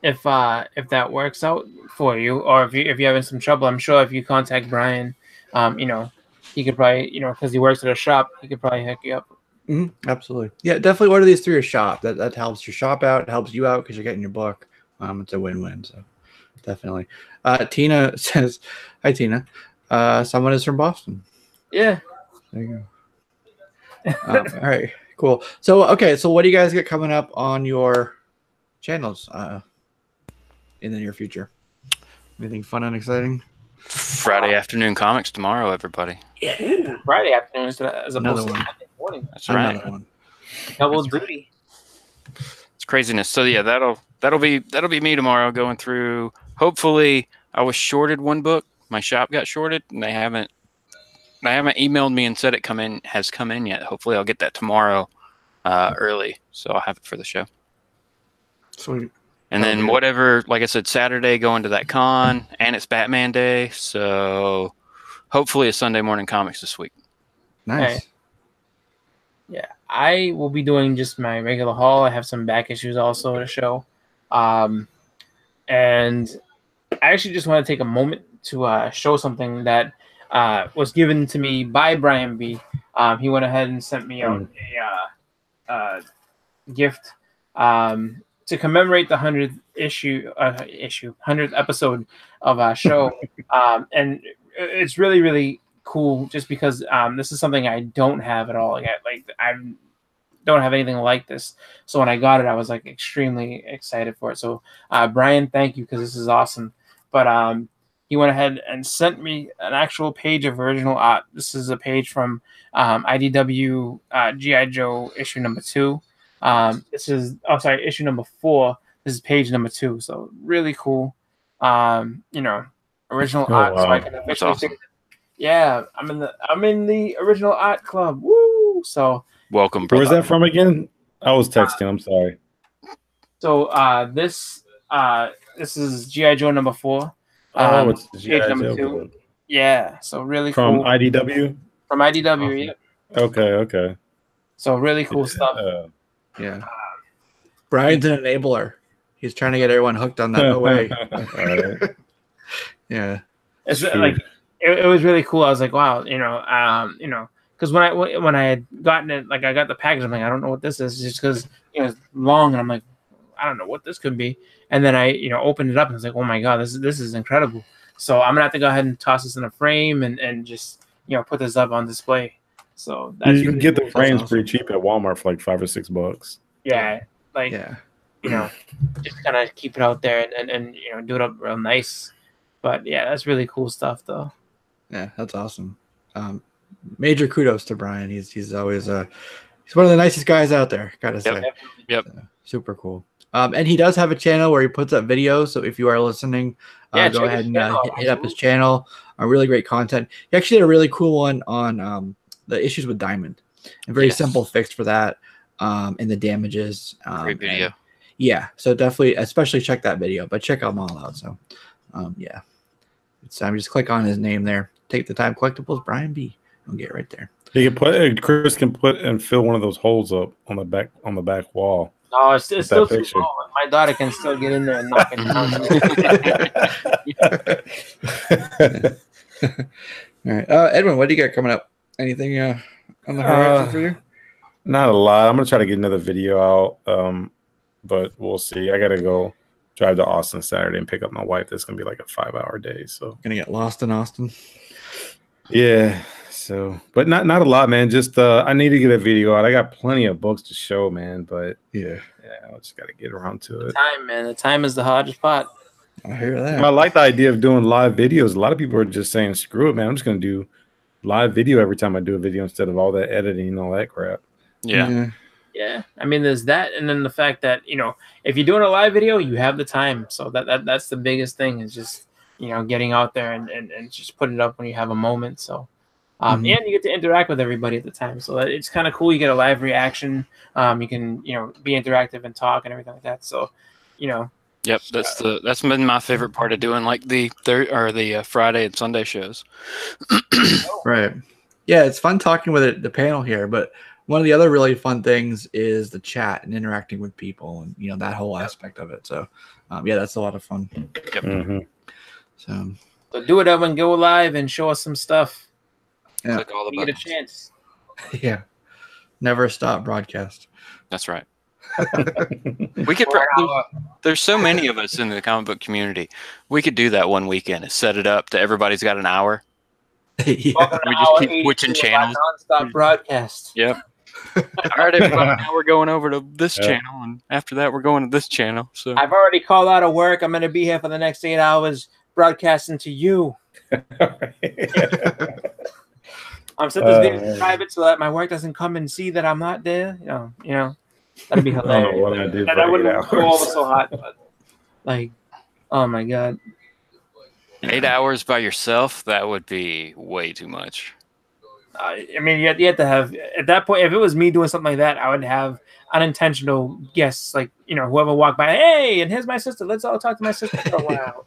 If that works out for you, or if you're having some trouble, I'm sure if you contact Brian, he could probably, because he works at a shop, he could probably hook you up. Absolutely. Yeah, definitely order these through your shop. That helps your shop out. It helps you out because you're getting your book. It's a win-win. So definitely. Tina says, "Hi, Tina. Someone is from Boston." Yeah. There you go. All right. Cool. So what do you guys get coming up on your channels in the near future? Anything fun and exciting? Friday afternoon comics tomorrow, everybody. Yeah. Friday afternoon as opposed Another to one. Monday morning. That's right. Another one. Double duty. It's craziness. So yeah, that'll be me tomorrow going through. Hopefully, I was shorted one book. My shop got shorted, and they haven't emailed me and said it has come in yet. Hopefully, I'll get that tomorrow early, so I'll have it for the show. Sweet. And then whatever, like I said, Saturday going to that con, and it's Batman Day, so hopefully a Sunday morning comics this week. Nice. Okay. Yeah, I will be doing just my regular haul. I have some back issues also to show. And I actually just want to take a moment to show something that was given to me by Brian B. He went ahead and sent me out a gift to commemorate the 100th 100th episode of our show. And it's really, really cool just because this is something I don't have at all. I don't have anything like this. So when I got it, I was like extremely excited for it. So Brian, thank you, because this is awesome. But he went ahead and sent me an actual page of original art. This is a page from IDW G.I. Joe issue number 2. Issue number 4. This is page number 2. So really cool. Original art. Wow. So I can officially awesome. say, yeah, I'm in the original art club. Woo! So Welcome, brother. Where's that from again? I was texting. I'm sorry. So this is G.I. Joe number 4. It's page G.I. number Joe 2. Yeah, so really from cool. IDW. From IDW, yeah. Okay. So really cool stuff. Yeah. Brian's an enabler. He's trying to get everyone hooked on that. No way. Yeah. It's like it was really cool. I was like, wow, because when I had gotten it, like I got the package, I'm like, I don't know what this is, just because it's long, and I'm like, I don't know what this could be. And then I opened it up and I was like, oh my god, this is incredible. So I'm gonna have to go ahead and toss this in a frame and just put this up on display. So that's you can really get cool. the frames pretty cheap at Walmart for like $5 or $6. Yeah, just kind of keep it out there and do it up real nice. But yeah, that's really cool stuff though. Yeah, that's awesome. major kudos to Brian. He's always he's one of the nicest guys out there, gotta say. Yep. Super cool. And he does have a channel where he puts up videos. So if you are listening, go ahead and hit up his channel. Really great content. He actually had a really cool one on the issues with Diamond. A very simple fix for that. And the damages. Great video. Yeah, so definitely, especially check that video, but check them all out. So, yeah, it's time. Just click on his name there. Take the time. Collectibles, Brian B. We'll get right there. You can put Chris can put and fill one of those holes up on the back wall. No, it's still too small. My daughter can still get in there and knock it down. All right, Edwin, what do you got coming up? Anything on the horizon for you? Not a lot. I'm gonna try to get another video out, but we'll see. I gotta go drive to Austin Saturday and pick up my wife. That's gonna be like a 5-hour day. So gonna get lost in Austin. Yeah. So, but not a lot, man. Just I need to get a video out. I got plenty of books to show, man. But yeah, I just got to get around to it. Time, man. The time is the hardest part. I hear that. I like the idea of doing live videos. A lot of people are just saying, "Screw it, man. I'm just gonna do live video every time I do a video instead of all that editing and all that crap." Yeah. Yeah. I mean, there's that, and then the fact that if you're doing a live video, you have the time. So that's the biggest thing is just getting out there and just put it up when you have a moment. So. And you get to interact with everybody at the time, so it's kind of cool. You get a live reaction. You can be interactive and talk and everything like that. So, Yep, that's been my favorite part of doing like the Friday and Sunday shows. Right. Yeah, it's fun talking with the panel here, but one of the other really fun things is the chat and interacting with people and that whole aspect of it. So, yeah, that's a lot of fun. Yep. Mm-hmm. So do it, Evan. Go live and show us some stuff. Yeah. Click all the You get a buttons. chance. Yeah. Never stop broadcast. That's right. We could. There's so many of us in the comic book community. We could do that one weekend and set it up to everybody's got an hour. Yeah. We just keep switching channels. Non-stop broadcast. Yep. All right, everybody. Now we're going over to this channel, and after that, we're going to this channel. So I've already called out of work. I'm going to be here for the next 8 hours broadcasting to you. I'm set this video private so that my work doesn't come and see that I'm not there. That'd be hilarious. I don't know what I did. That wouldn't go over so hot. But, oh my god, 8 hours by yourself, that would be way too much. I mean, you have to have at that point. If it was me doing something like that, I would have unintentional guests, like whoever walked by. Hey, and here's my sister. Let's all talk to my sister for a while.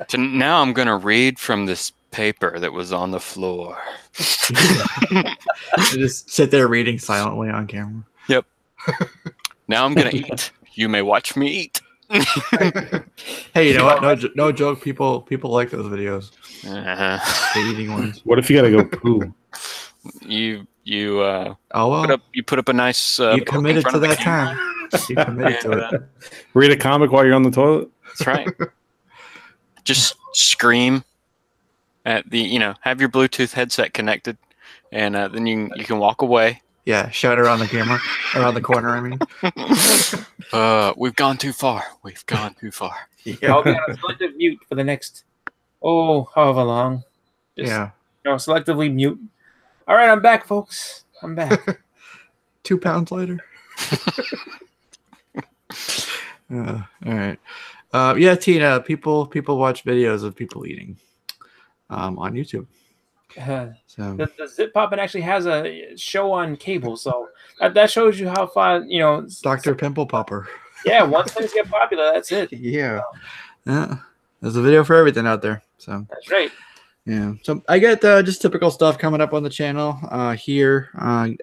So now I'm going to read from this paper that was on the floor. Just sit there reading silently on camera. Yep. Now I'm going to eat. You may watch me eat. Hey, you know what? No joke. People like those videos. The eating ones. What if you gotta go poo? You put up a nice. You committed to that time. You committed to it. Read a comic while you're on the toilet. That's right. Just scream at the have your Bluetooth headset connected, and then you can walk away. Yeah, shout around the camera, around the corner. I mean, we've gone too far. We've gone too far. Yeah. I'll be on a selective mute for the next however long. Just, selectively mute. All right, I'm back, folks. I'm back. 2 pounds later. All right. Yeah, Tina. People watch videos of people eating on YouTube. So the Zip Poppin' actually has a show on cable, so that shows you how far Dr. Pimple Popper. Yeah, once things get popular, that's it. Yeah. There's a video for everything out there. So that's right. Yeah. So I got just typical stuff coming up on the channel here.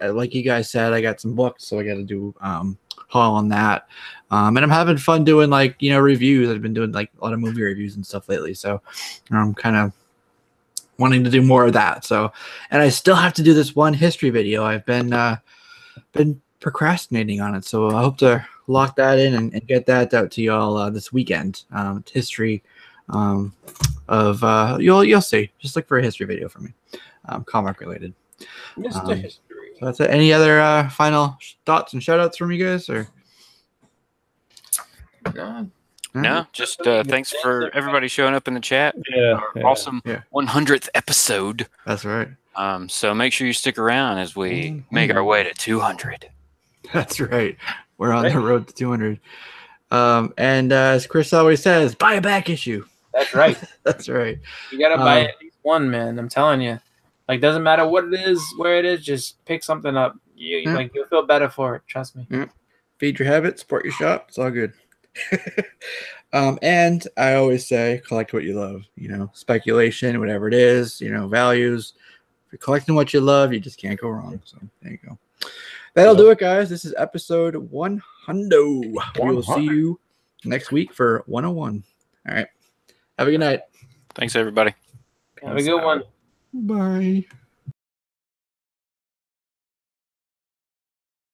Like you guys said, I got some books, so I got to do haul on that. And I'm having fun doing reviews. I've been doing a lot of movie reviews and stuff lately. So I'm kind of wanting to do more of that. So, and I still have to do this one history video. I've been procrastinating on it. So I hope to lock that in and get that out to y'all this weekend. History of you'll see. Just look for a history video from me, comic related. Mr. History. So that's it. Any other final thoughts and shout outs from you guys? Or no. No, just thanks for everybody showing up in the chat. Yeah, Our awesome 100th episode. That's right. So make sure you stick around as we make our way to 200. That's right. We're on the road to 200. And as Chris always says, buy a back issue. That's right. That's right. You gotta buy at least one, man. I'm telling you. Like, doesn't matter what it is, where it is, just pick something up. Like, you'll feel better for it. Trust me. Yeah. Feed your habit, support your shop. It's all good. And I always say, collect what you love. You know, speculation, whatever it is. You know, values. If you're collecting what you love, you just can't go wrong. So there you go. That'll do it, guys. This is episode 100. We will see you next week for 101. All right. Have a good night. Thanks, everybody. Have a good one. Bye.